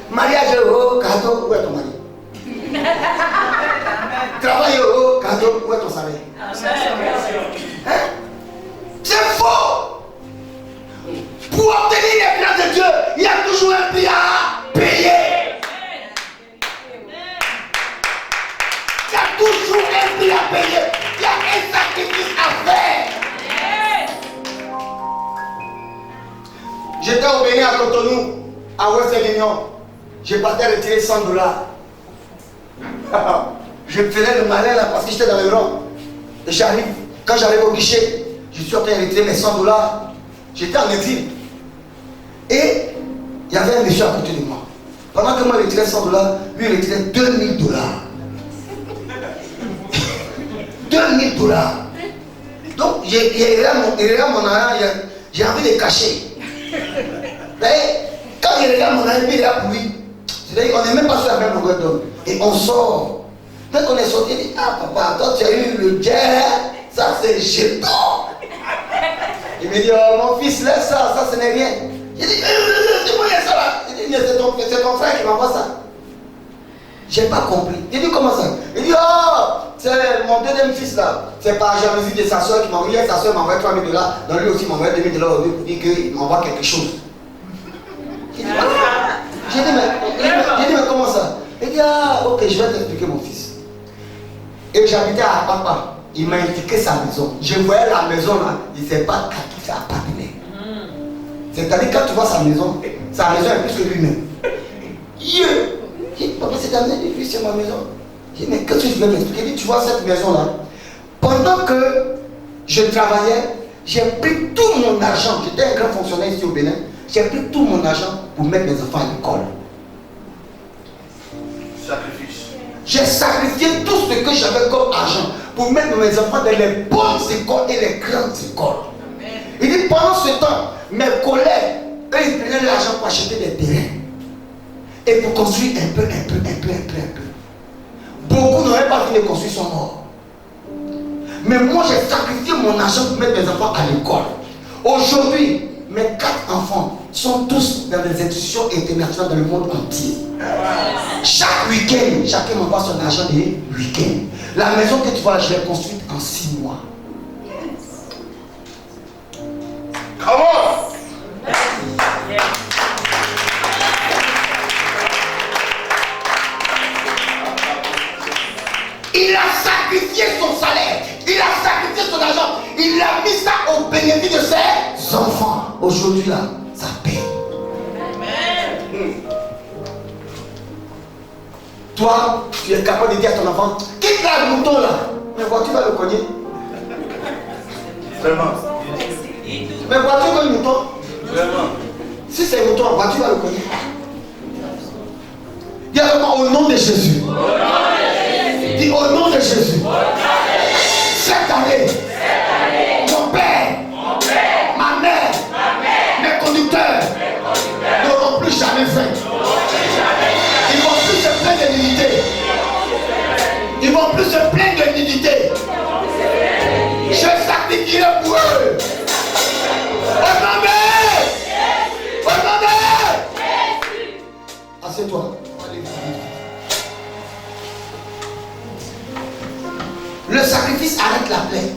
Mariage, oh, cadeau, où est ton mari? Travail, oh, cadeau, où est ton salaire? Hein? C'est faux! Pour obtenir les plans de Dieu, il y a toujours un prix à payer. Il y a toujours un prix à payer. Il y a un sacrifice à faire. J'étais au Bénin à Cotonou, à Western Union. Je partais retirer $100. Je faisais le malin là parce que j'étais dans le rang. Et j'arrive, quand j'arrive au guichet, je suis en train de retirer mes $100. J'étais en exil. Et il y avait un monsieur à côté de moi. Pendant que moi je retirais $100, lui il retirait $2000. $2000. Donc il regarde mon argent, j'ai envie de cacher. Mais quand il regarde mon ami, il est là pour lui. C'est-à-dire qu'on n'est même pas sur la même longueur d'homme. Et on sort. Dès qu'on est sorti, il dit, ah papa, toi tu as eu le jet, ça c'est jeton. Il me dit, oh mon fils, laisse ça, ça ce n'est rien. Il dit, c'est moi il y a ça là. Il dit, c'est ton frère qui m'envoie ça. J'ai pas compris. Il dit, comment ça? Il dit, oh, c'est mon deuxième fils là. C'est par jalousie de sa soeur qui m'a envoyé. Sa soeur m'a envoyé $3000. Donc lui aussi m'a envoyé $2000 pour dire qu'il m'envoie quelque chose. Il dit, ah. J'ai dit, mais comment ça? Il dit, ah, ok, je vais t'expliquer mon fils. Et j'habitais à Papa. Il m'a indiqué sa maison. Je voyais la maison là. Il ne sait pas à qui ça appartenait. C'est-à-dire, quand tu vois sa maison est plus que lui-même. Papa s'est amené, lui c'est ma maison. Je dis, mais qu'est-ce que tu veux m'expliquer? Il dit, tu vois cette maison-là, pendant que je travaillais, j'ai pris tout mon argent. J'étais un grand fonctionnaire ici au Bénin. J'ai pris tout mon argent pour mettre mes enfants à l'école. Sacrifice. J'ai sacrifié tout ce que j'avais comme argent pour mettre mes enfants dans les bonnes écoles et les grandes écoles. Il dit, pendant ce temps, mes collègues, eux, ils prenaient l'argent pour acheter des terrains. Et pour construire un peu. Beaucoup n'auraient pas fini de construire, sont morts. Mais moi, j'ai sacrifié mon argent pour mettre mes enfants à l'école. Aujourd'hui, mes 4 enfants sont tous dans des institutions internationales dans le monde entier. Chaque week-end, chacun m'envoie son argent des week-ends. La maison que tu vois, je l'ai construite en 6 mois. Comment? Il a sacrifié son salaire, il a sacrifié son argent, il a mis ça au bénéfice de ses enfants. Aujourd'hui là, ça paye. Toi, tu es capable de dire à ton enfant, quitte là le mouton là, mais voiture va le cogner. Vraiment. Mais voiture va le mouton. Vraiment. Si c'est le mouton, la voiture va le cogner. Dis alors au nom de Jésus. Dis au nom de Jésus. Cette année, mon père, ma mère, mes conducteurs n'auront plus jamais faim. Ils vont plus se plaindre de l'unité. Ils vont plus se plaindre de l'unité. Je sacrifierai pour eux. Au nom de assieds-toi. Le sacrifice arrête la plaie.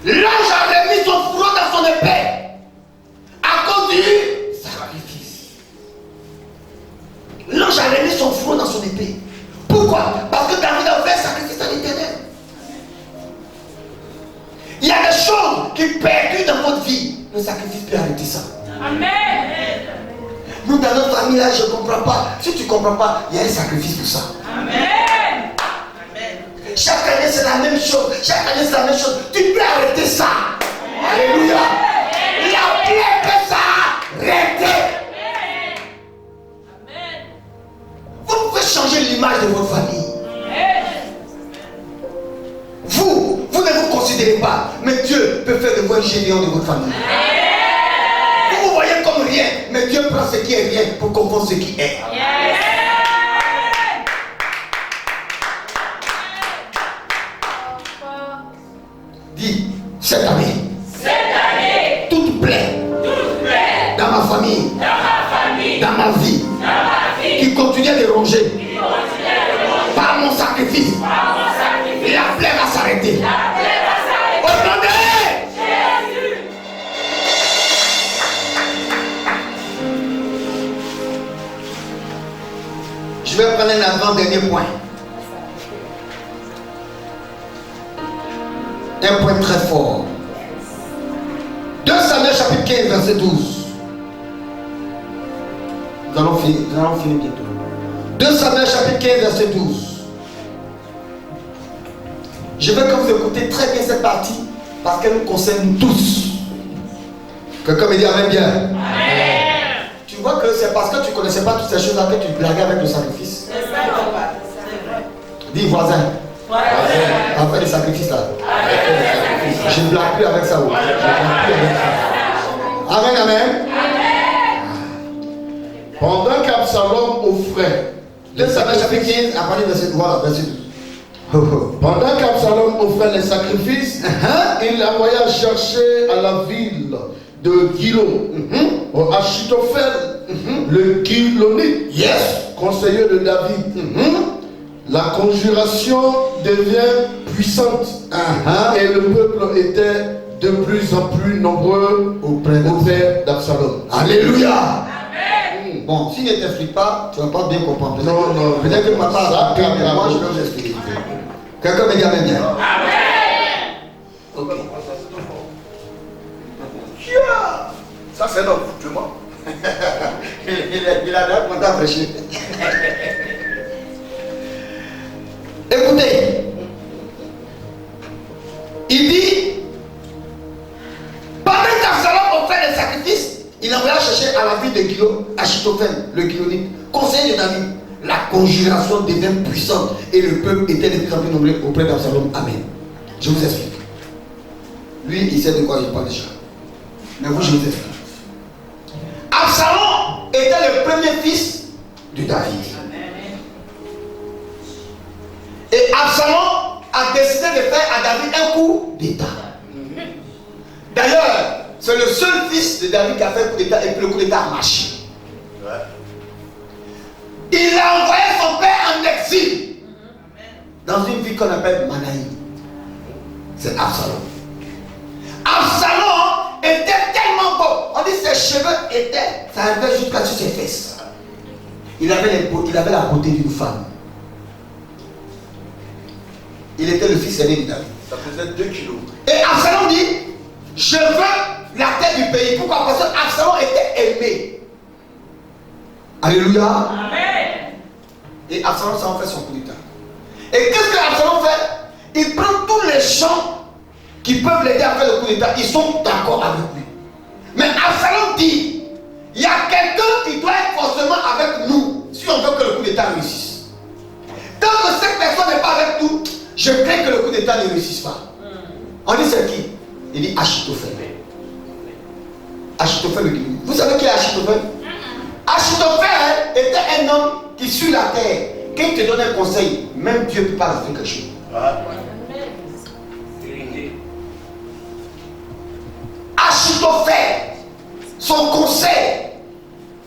L'ange a remis son fourreau dans son épée à cause du sacrifice. L'ange a remis son fourreau dans son épée. Pourquoi? Parce que David a fait un sacrifice à l'Éternel. Il y a des choses qui perdent dans votre vie. Le sacrifice peut arrêter ça. Amen. Nous, dans notre famille, là, je ne comprends pas. Si tu ne comprends pas, il y a un sacrifice pour ça. Amen. Chaque année, c'est la même chose. Chaque année, c'est la même chose. Tu peux arrêter ça. Alléluia. La plaie que ça a arrêté. Vous pouvez changer l'image de votre famille. Vous ne vous considérez pas. Mais Dieu peut faire de vous un géant de votre famille. Vous vous voyez comme rien. Mais Dieu prend ce qui est rien pour comprendre ce qui est. Dis, cette année, toute plaie, dans ma famille, dans ma vie, qui continue à déranger, par mon sacrifice, la plaie va s'arrêter. Au nom de Jésus. Je vais prendre un avant-dernier point. Un point très fort. 2 Samuel chapitre 15 verset 12. Nous allons finir bientôt. 2 Samuel chapitre 15 verset 12. Je veux que vous écoutez très bien cette partie parce qu'elle nous concerne tous. Quelqu'un me dit amen bien. Amen. Tu vois que c'est parce que tu ne connaissais pas toutes ces choses-là que tu blaguais avec le sacrifice. C'est ça, dis voisin. On fait des sacrifices là. Je ne blague plus avec ça. Amen, amen. Pendant qu'Absalom offrait 2 Samuel chapitre 15, à partir de verset 12. Pendant qu'Absalom offrait les sacrifices, il envoya chercher à la ville de Gilo, Achitophel, le Gilonite, conseiller de David. La conjuration devient puissante et le peuple était de plus en plus nombreux auprès d'Absalom. Alléluia. Bon, s'il ne t'explique pas, tu ne vas pas bien comprendre. Non. Peut-être que papa a compris, mais moi je vais vous expliquer. Quelqu'un me dit amen bien. Amen. Ok. Ça, c'est notre foutement. Il a l'air content à prêcher. Écoutez, il dit, pendant qu'Absalom offrait les sacrifices, il envoya chercher à la ville de Gilo, Achitophel, le Gilonite, conseiller de David. La conjuration devient puissante et le peuple était de plus en plus nombreux auprès d'Absalom. Amen. Je vous explique. Lui, il sait de quoi il parle déjà. Mais vous, je vous explique. Absalom était le premier fils de David. Et Absalom a décidé de faire à David un coup d'état. D'ailleurs, c'est le seul fils de David qui a fait un coup d'état et puis le coup d'état a marché. Il a envoyé son père en exil dans une ville qu'on appelle Manaï. C'est Absalom. Absalom était tellement beau. On dit ses cheveux étaient, ça arrivait jusqu'à sur ses fesses. Il avait la beauté d'une femme. Il était le fils aîné de David. Ça faisait 2 kilos. Et Absalom dit, je veux la tête du pays. Pourquoi? Parce que Absalom était aimé. Alléluia. Amen. Et Absalom, ça en fait son coup d'état. Et qu'est-ce que Absalom fait? Il prend tous les gens qui peuvent l'aider à faire le coup d'état. Ils sont d'accord avec lui. Mais Absalom dit, il y a quelqu'un qui doit être forcément avec nous si on veut que le coup d'état réussisse. Tant que cette personne n'est pas avec nous, je crains que le coup d'état ne réussisse pas. On dit c'est qui? Il dit Achitophel. Achitophel le Guinéen. Vous savez qui est Achitophel? Achitophel était un homme qui suit la terre. Quand il te donne un conseil, même Dieu ne peut pas faire quelque chose. Achitophel, son conseil,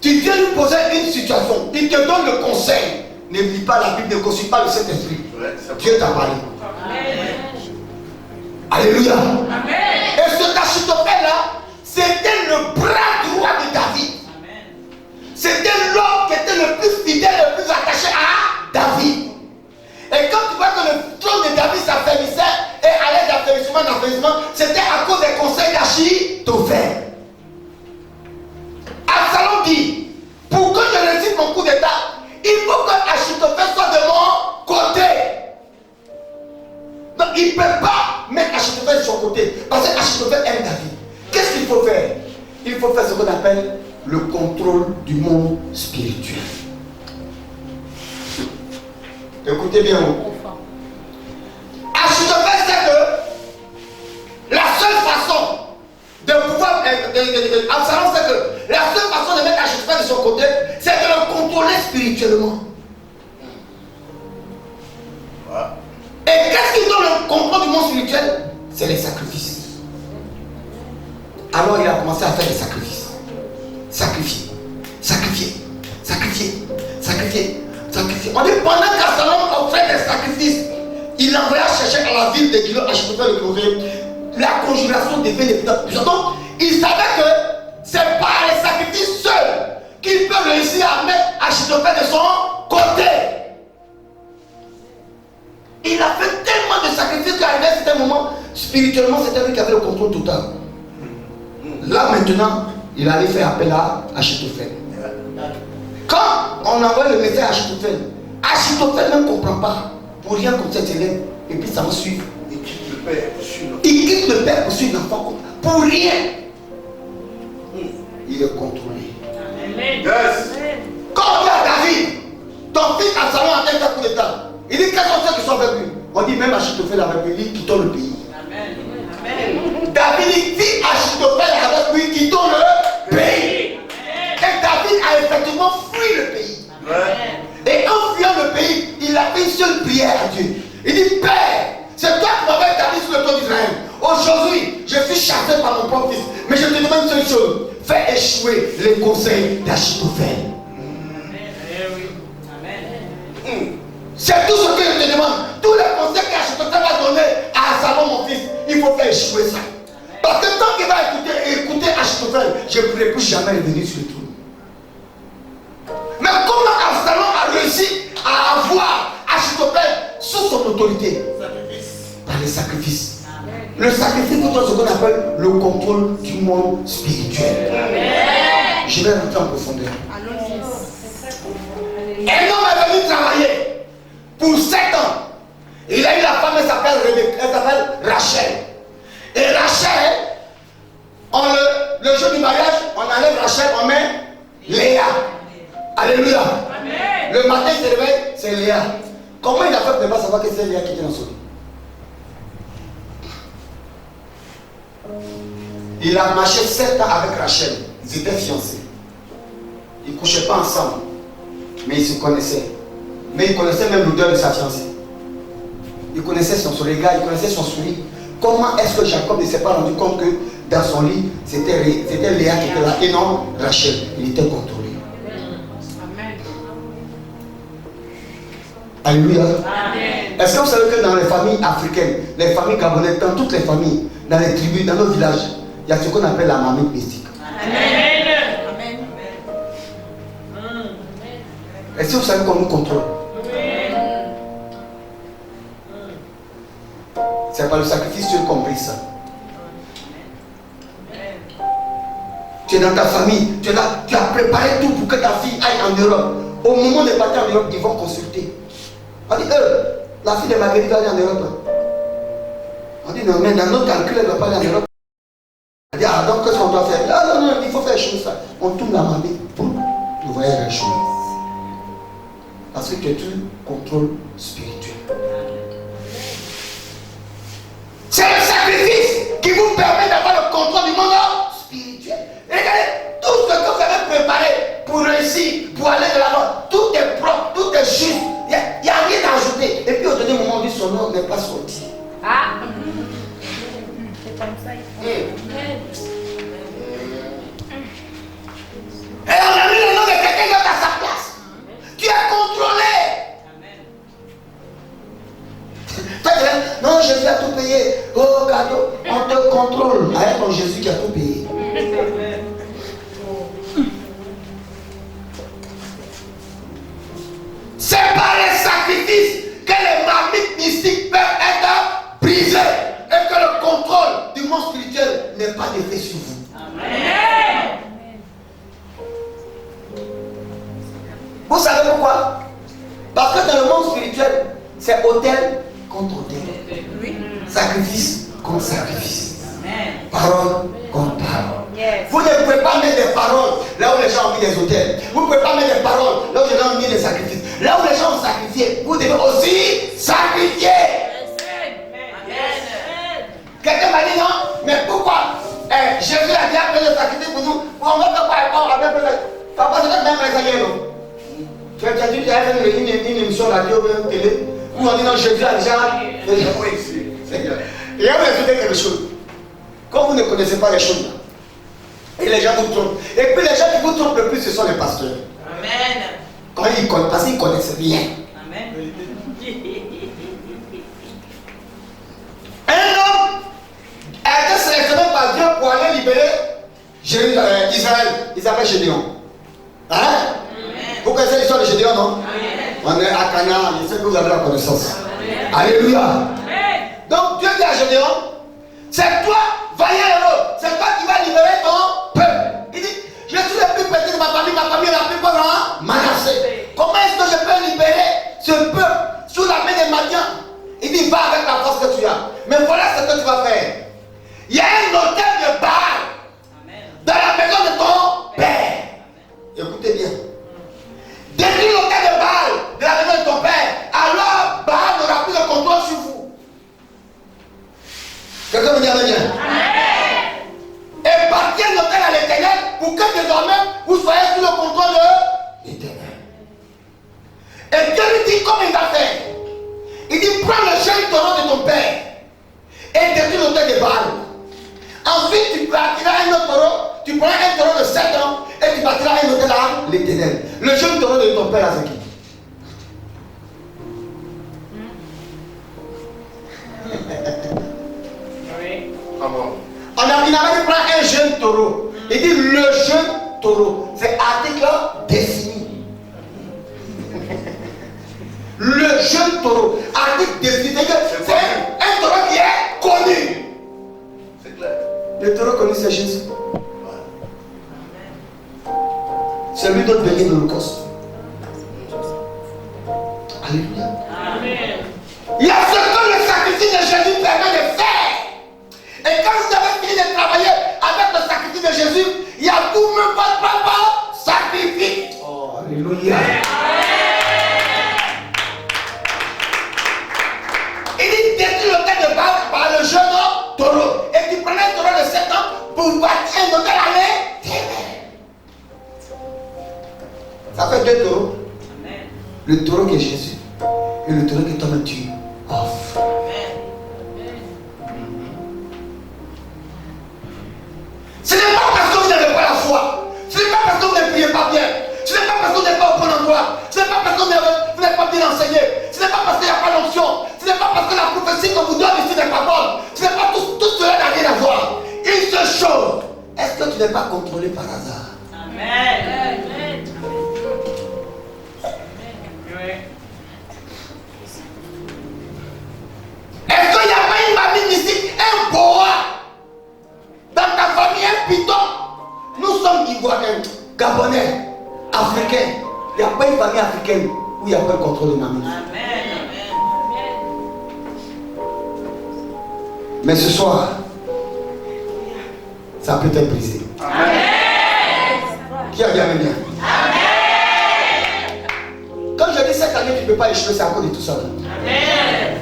tu viens lui poser une situation, il te donne le conseil. Ne lis pas la Bible, ne consulte pas le Saint-Esprit. Dieu t'a parlé. Alléluia. Amen. il faut faire ce qu'on appelle le contrôle du monde spirituel. Écoutez bien. Achitophel sait que la seule façon de pouvoir. Absalom sait que la seule façon de mettre Achitophel de son côté, c'est de le contrôler spirituellement. Et qu'est-ce qui donne le contrôle du monde spirituel? C'est les sacrifices. Alors il a commencé à faire des sacrifices. Sacrifier, sacrifier, sacrifier, sacrifier, sacrifier. On dit pendant qu'Absalom offrait des sacrifices, il envoya chercher à la ville de Gilo Achitophel le chloré. La conjuration devait de plus en plus. Donc, il savait que c'est par les sacrifices seuls qu'il peut réussir à mettre Achitophel de son côté. Il a fait tellement de sacrifices qu'à un certain moment, spirituellement, c'était lui qui avait le contrôle total. Là maintenant, il allait faire appel à Achitophel. Quand on envoie le message à Achitophel, Achitophel ne comprend pas. Pour rien comme cet élève, et puis ça va suivre. Il quitte le père pour suivre l'enfant. Il quitte le père pour suivre l'enfant. Pour rien. Il est contrôlé. Yes. Quand on dit à David, ton fils Absalom a fait un coup d'état. Il dit quels sont ceux qui sont avec lui? On dit même Achitophel avec lui, il quitte le pays. David dit Achitophel avec lui, quittons le pays. Et David a effectivement fui le pays. Ouais. Et en fuyant le pays, il a fait une seule prière à Dieu. Il dit, Père, c'est toi qui m'avais établi sur le trône d'Israël. Aujourd'hui, je suis chassé par mon propre fils. Mais je te demande une seule chose. Fais échouer les conseils d'Achitophel. C'est tout ce que je te demande. Tous les conseils qu'Achitophel va donner à Absalom, mon fils, il faut faire échouer ça. Parce que tant qu'il va écouter Achitophel, je ne pourrai plus jamais revenir sur le trône. Mais comment Absalom a réussi à avoir Achitophel sous son autorité? Par les sacrifices. Le sacrifice est ce qu'on appelle le contrôle du monde spirituel. Je vais rentrer en profondeur. Un homme est venu travailler pour 7 ans. Il a eu la femme, elle s'appelle Rachel. Et Rachel, le jour du mariage, on enlève Rachel, on met Léa. Alléluia. Amen. Le matin, il se réveille, c'est Léa. Comment il a fait pour ne pas savoir que c'est Léa qui était dans son lit? Il a marché 7 ans avec Rachel. Ils étaient fiancés. Ils ne couchaient pas ensemble. Mais ils se connaissaient. Mais ils connaissaient même l'odeur de sa fiancée. Ils connaissaient son regard, ils connaissaient son sourire. Comment est-ce que Jacob ne s'est pas rendu compte que dans son lit, c'était Léa qui était là et non Rachel? Il était contrôlé. Alléluia. Est-ce que vous savez que dans les familles africaines, les familles gabonaises, dans toutes les familles, dans les tribus, dans nos villages, il y a ce qu'on appelle la marmite mystique. Amen. Est-ce que vous savez qu'on nous contrôle? C'est par le sacrifice que tu as compris ça. Tu es dans ta famille, tu es là, tu as préparé tout pour que ta fille aille en Europe. Au moment de partir en Europe, ils vont consulter. On dit, la fille de Marguerite va aller en Europe. On dit, non, mais dans notre calcul, elle ne va pas aller en Europe. On dit, ah, donc qu'est-ce qu'on doit faire? Ah, non, il faut faire chose ça. On tourne la marmite, boum, le voyage est chaud. Parce que tu es tout contrôle spirituel. C'est le sacrifice qui vous permet d'avoir le contrôle du monde spirituel. Et regardez, tout ce que vous avez préparé pour réussir, pour aller de l'avant, tout est propre, tout est juste. Il n'y a rien à ajouter. Et puis au dernier moment, on dit son nom n'est pas sorti. Ah! C'est comme ça. Et on a mis le nom de quelqu'un d'autre à sa place. Tu es contrôlé. Non, Jésus a tout payé. Oh, cadeau, on te contrôle. Avec ton Jésus qui a tout payé. C'est par les sacrifices que les marmites mystiques peuvent être brisées et que le contrôle du monde spirituel n'est pas d'effet sur vous. Amen. Vous savez pourquoi? Parce que dans le monde spirituel, c'est autel contre autel. Sacrifice contre sacrifice. Parole contre parole. Yes. Vous ne pouvez pas mettre des paroles là où les gens ont mis des hôtels. Vous ne pouvez pas mettre des paroles là où les gens ont mis des sacrifices. Là où les gens ont sacrifié, vous devez aussi sacrifier. Quelqu'un m'a dit non, mais pourquoi Jésus a dit après le sacrifice pour nous. On va pas avec papa, c'est même les non. Tu as dit qu'il y a une émission radio ou télé où on dit non, Jésus a déjà. Et là, vous ajouter quelque chose. Quand vous ne connaissez pas les choses là, et les gens vous trompent. Et puis les gens qui vous trompent le plus, ce sont les pasteurs. Amen. Quand ils connaissent, parce qu'ils connaissent rien. Amen. Un homme a été sélectionné par Dieu pour aller libérer Israël. Il s'appelle Gédéon. Hein? Vous connaissez l'histoire de Gédéon, non? Amen. On est à Canaan, je sais que vous avez la connaissance. Amen. Alléluia. Amen. Donc Dieu dit à Gédéon, c'est toi, vaillant héros, c'est toi qui vas libérer ton peuple. Il dit, je suis le plus petit de ma famille est la plus pauvre en Manassé. Comment est-ce que je peux libérer ce peuple sous la main des Madians? Il dit, va avec la force que tu as. Mais voilà ce que tu vas faire. Il y a un hôtel de Baal dans la maison de ton père. Écoutez bien. Détruis l'hôtel de Baal de la maison de ton père. Alors Baal n'aura plus de contrôle sur vous. Quelqu'un me dit amen bien. Et bâtir l'hôtel à l'Éternel pour que désormais vous soyez sous le contrôle de l'Éternel. Et Dieu lui dit comment il va faire. Il dit prends le jeune taureau de ton père et détruis l'hôtel de Baal. Ensuite tu bâtiras un autre taureau, tu prends un taureau de 7 ans et tu bâtiras un hôtel à l'Éternel. Le jeune taureau de ton père là c'est qui? Il n'a pas dit prendre un jeune taureau. Il dit le jeune taureau. C'est article défini. Le jeune taureau. Article défini. C'est un taureau qui est connu. C'est clair. Le taureau connu c'est Jésus. C'est lui d'autre béni de l'Holocauste. Alléluia. Amen. Il y a ce que le sacrifice de Jésus permet de faire. Et quand vous avez fini de travailler avec le sacrifice de Jésus, il y a vous-même votre propre sacrifice. Oh, alléluia. Il dit détruis l'hôtel de Baal par le jeune taureau. Et tu prenais un taureau de 7 ans pour bâtir un hôtel à l'Éternel. Ça fait 2 taureaux. Le taureau qui est Jésus et le taureau qui toi-même tu offres. Ce n'est pas parce que vous n'avez pas la foi. Ce n'est pas parce que vous ne priez pas bien. Ce n'est pas parce que vous n'êtes pas au bon endroit. Ce n'est pas parce que vous n'êtes pas bien enseigné. Ce n'est pas parce qu'il n'y a pas d'onction. Ce n'est pas parce que la prophétie qu'on vous donne ici n'est pas bonne. Ce n'est pas tout cela n'a rien à voir. Une seule chose. Est-ce que tu n'es pas contrôlé par hasard? Amen. Est-ce qu'il n'y a pas une mamie mystique, un boa dans ta famille, un python? Nous sommes Ivoiriens, Gabonais, Africains. Il n'y a pas une famille africaine où il n'y a pas le contrôle de mamie. Amen. Mais ce soir, ça peut être brisé. Amen. Qui a dit amen bien? Amen. Quand je dis cette année, tu ne peux pas échouer, c'est à cause de tout ça. Amen.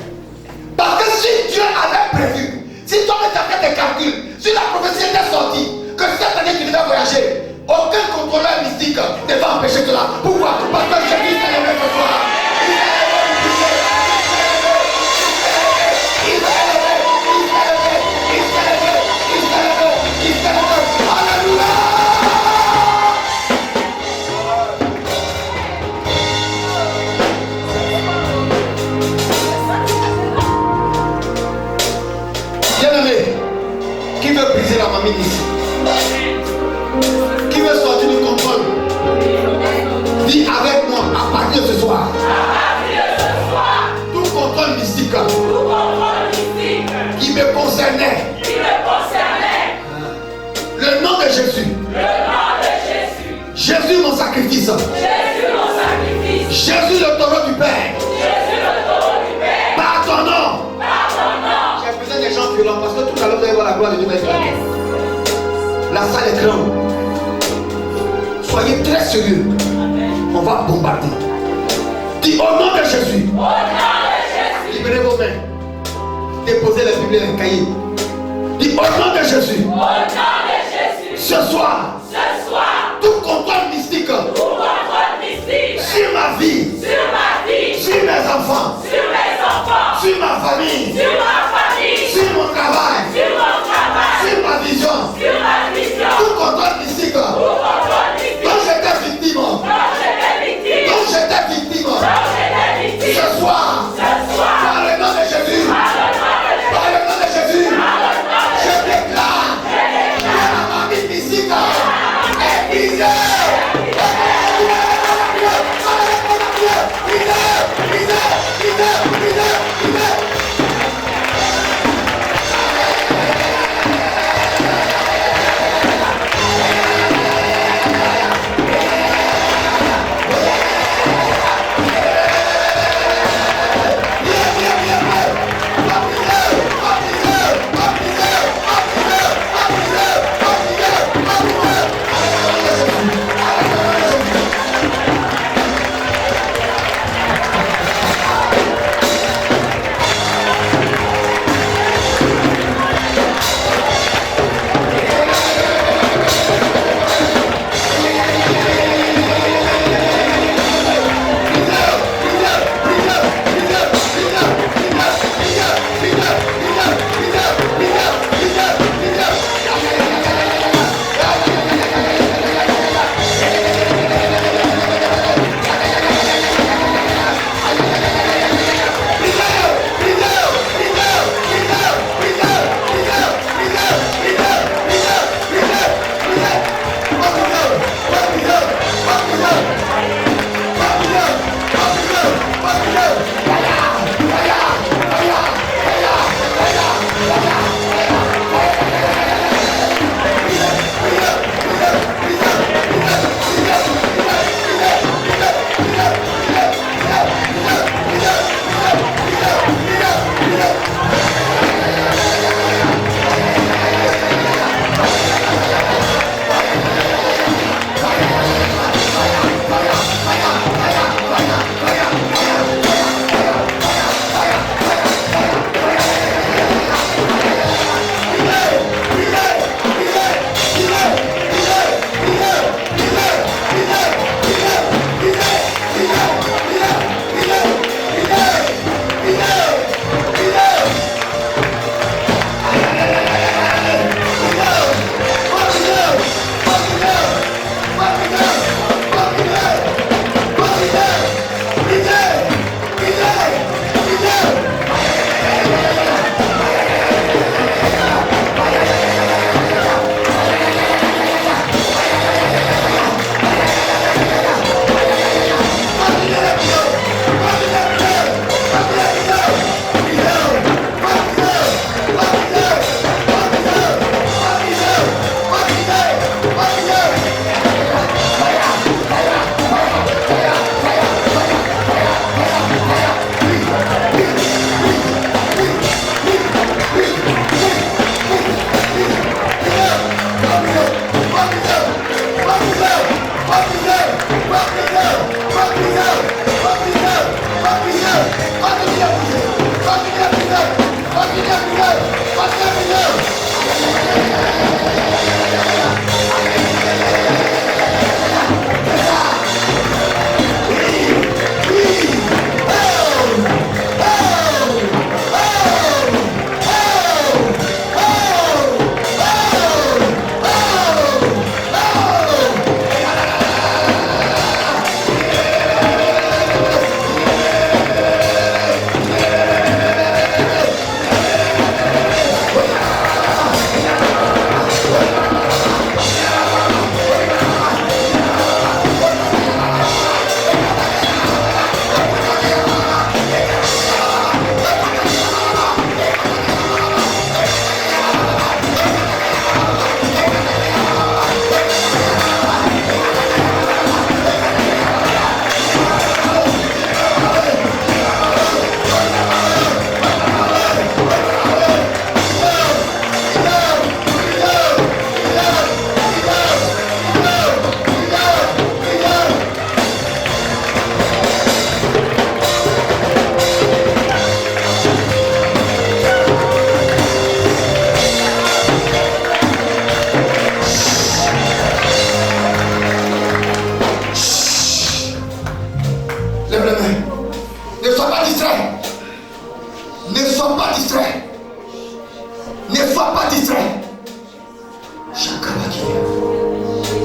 Parce que si Dieu avait prévu, si toi tu as fait des calculs, si la prophétie était sortie, que cette année tu devais voyager, aucun contrôleur mystique ne va empêcher cela. Pourquoi? Parce que Jésus s'est levé ce soir. Il s'est levé. Alléluia. Bien-aimé, qui veut briser la mamie ici? Qui veut sortir du contrôle? Dis avec moi à partir de ce soir. Tout contrôle mystique qui me concernait. Le nom de Jésus. Jésus mon sacrifice. Jésus le taureau du Père. Par ton nom. J'ai besoin des gens violents parce que tout à l'heure vous allez voir la gloire de Dieu. La salle est grande. Soyez très sérieux. On va bombarder. Dis au nom de Jésus. Libérez vos mains. Déposez les Bibles et les cahiers. Dis au nom de Jésus. Ce soir, tout contrôle mystique sur ma vie, sur mes enfants, sur ma famille, sur mon travail, sur ma vision, tout contrôle mystique dont j'étais victime, ce soir, par le nom de Jésus, par le nom de Jésus, je déclare que la famille mystique est brisée.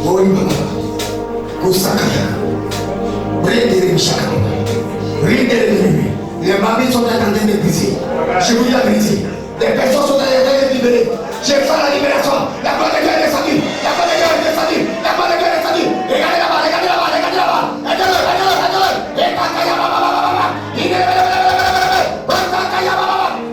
Oui, papa. Kosakaya. Brindere Chakama. Brindere. Les mamies sont en train de briser. Je vous dis la vérité. Les personnes sont en train de libérer. Je fais la libération. La gloire de Dieu est descendue. La gloire de Dieu est descendue. La gloire de Dieu est descendue. Regardez là-bas, regardez là-bas, regardez là-bas. Regardez-le, regardez-le, regardez-le.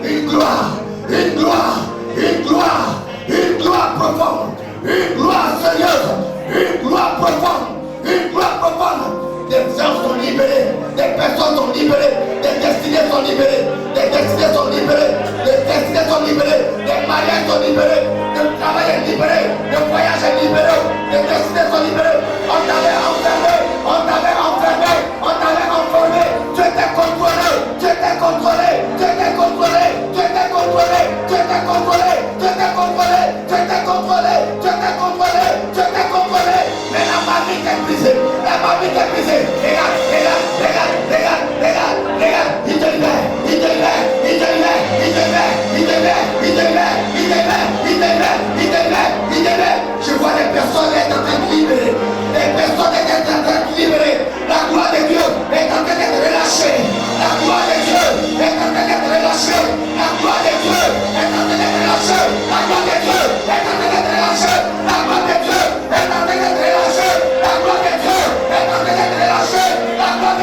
Une gloire, une gloire, une gloire, une gloire profonde, une gloire sérieuse, une gloire profonde, une gloire profonde. Des gens sont libérés, des personnes sont libérées, des destinées sont libérées, des destinées sont libérées, des destinées sont libérées, des mariages sont libérés, le travail est libéré, le voyage est libéré, les destinées sont libérées. On t'avait enfermé, on t'avait enfermé, on t'avait enfermé, tu étais contrôlé, tu étais contrôlé, tu étais contrôlé, tu étais contrôlé, tu étais contrôlé, tu étais contrôlé, tu étais contrôlé, tu étais contrôlé, tu étais contrôlé, mais la famille est brisée, la famille est brisée. Regarde, regarde, regarde, regarde, regarde, regarde, il te libère, il te libère, il te libère, il te libère, il te libère, il te libère, il te libère, il te libère, il te libère, il te libère. Je vois les personnes être en train de libérer, les personnes être en train de libérer. La gloire de Dieu est en train d'être relâchée, la gloire de Dieu est en train d'être relâchée, la gloire de Dieu est en train d'être relâchée, la gloire de Dieu est en train d'être relâchée, la gloire de Dieu est en train d'être relâchée, la gloire de Dieu est en train d'être relâchée, la gloire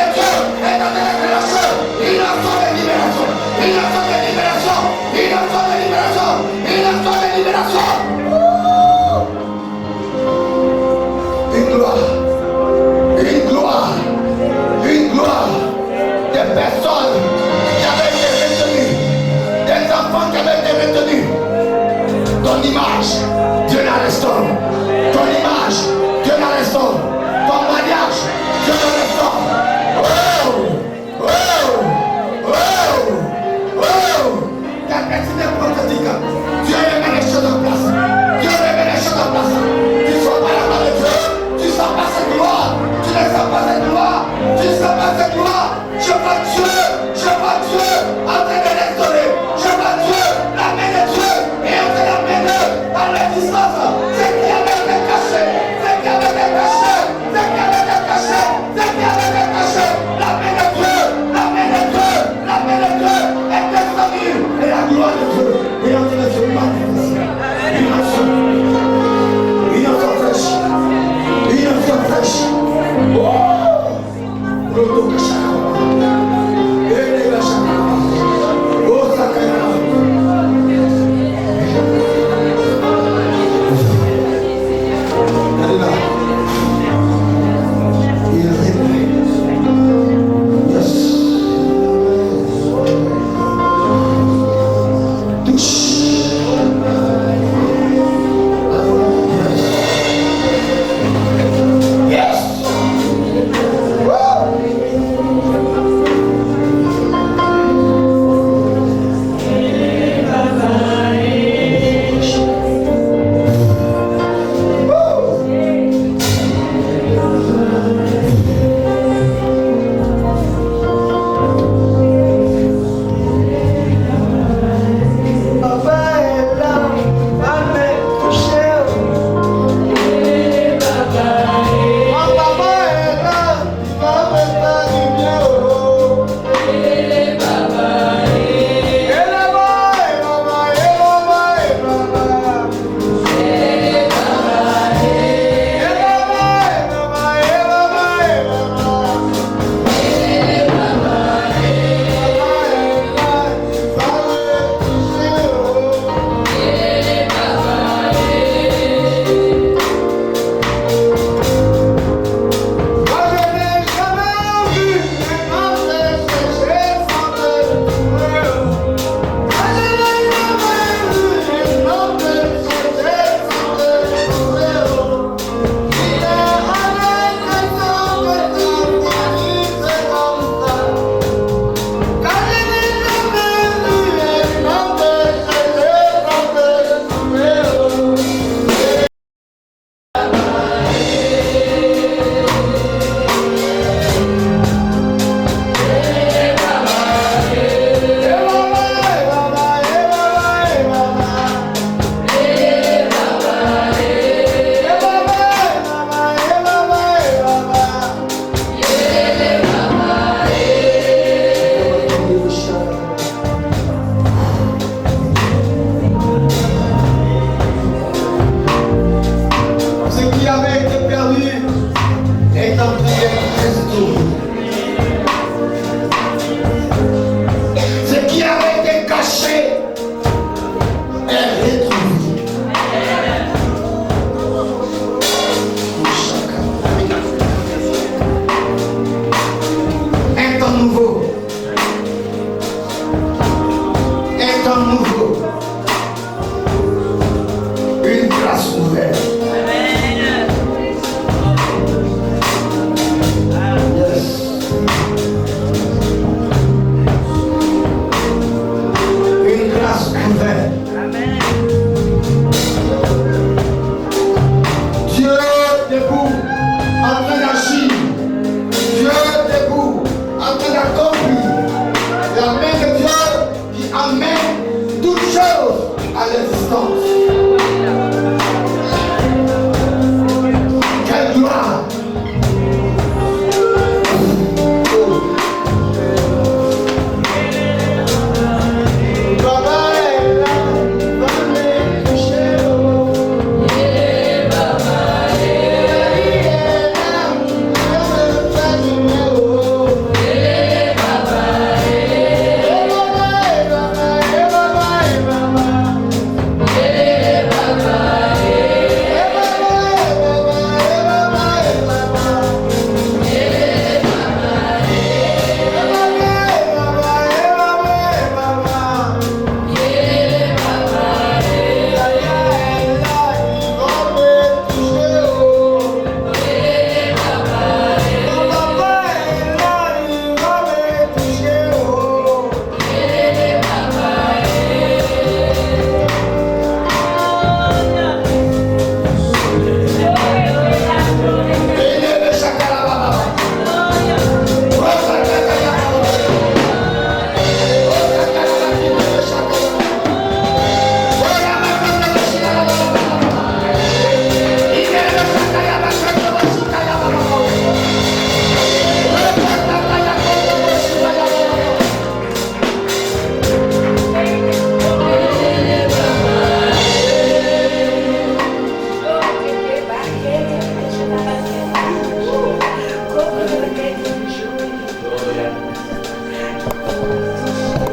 avait été perdu est en train d'être restauré. Ce qui avait été caché est retrouvé. Pour chacun. Un temps nouveau. Un temps nouveau. Une grâce nouvelle. Une grâce nouvelle. Dieu debout, en train d'agir. Dieu debout, en train d'accomplir. La main de Dieu qui amène toutes choses à l'existence. Quelle gloire!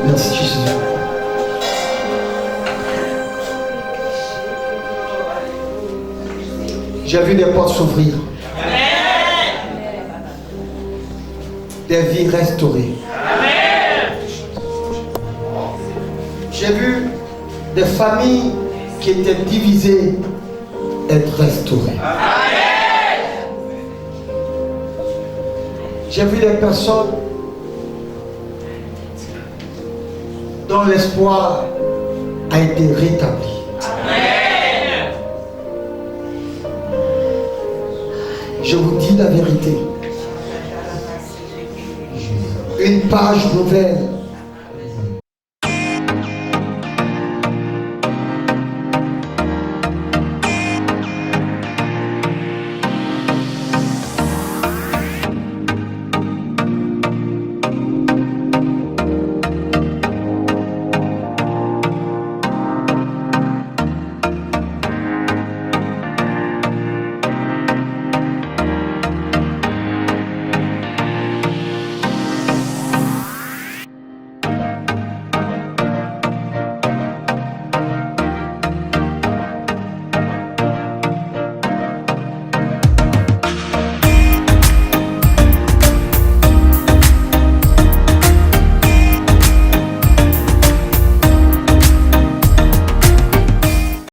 Merci Jésus. J'ai vu des portes s'ouvrir. Des vies restaurées. J'ai vu des familles qui étaient divisées être restaurées. J'ai vu des personnes dont l'espoir a été rétabli. Je vous dis la vérité. Une page nouvelle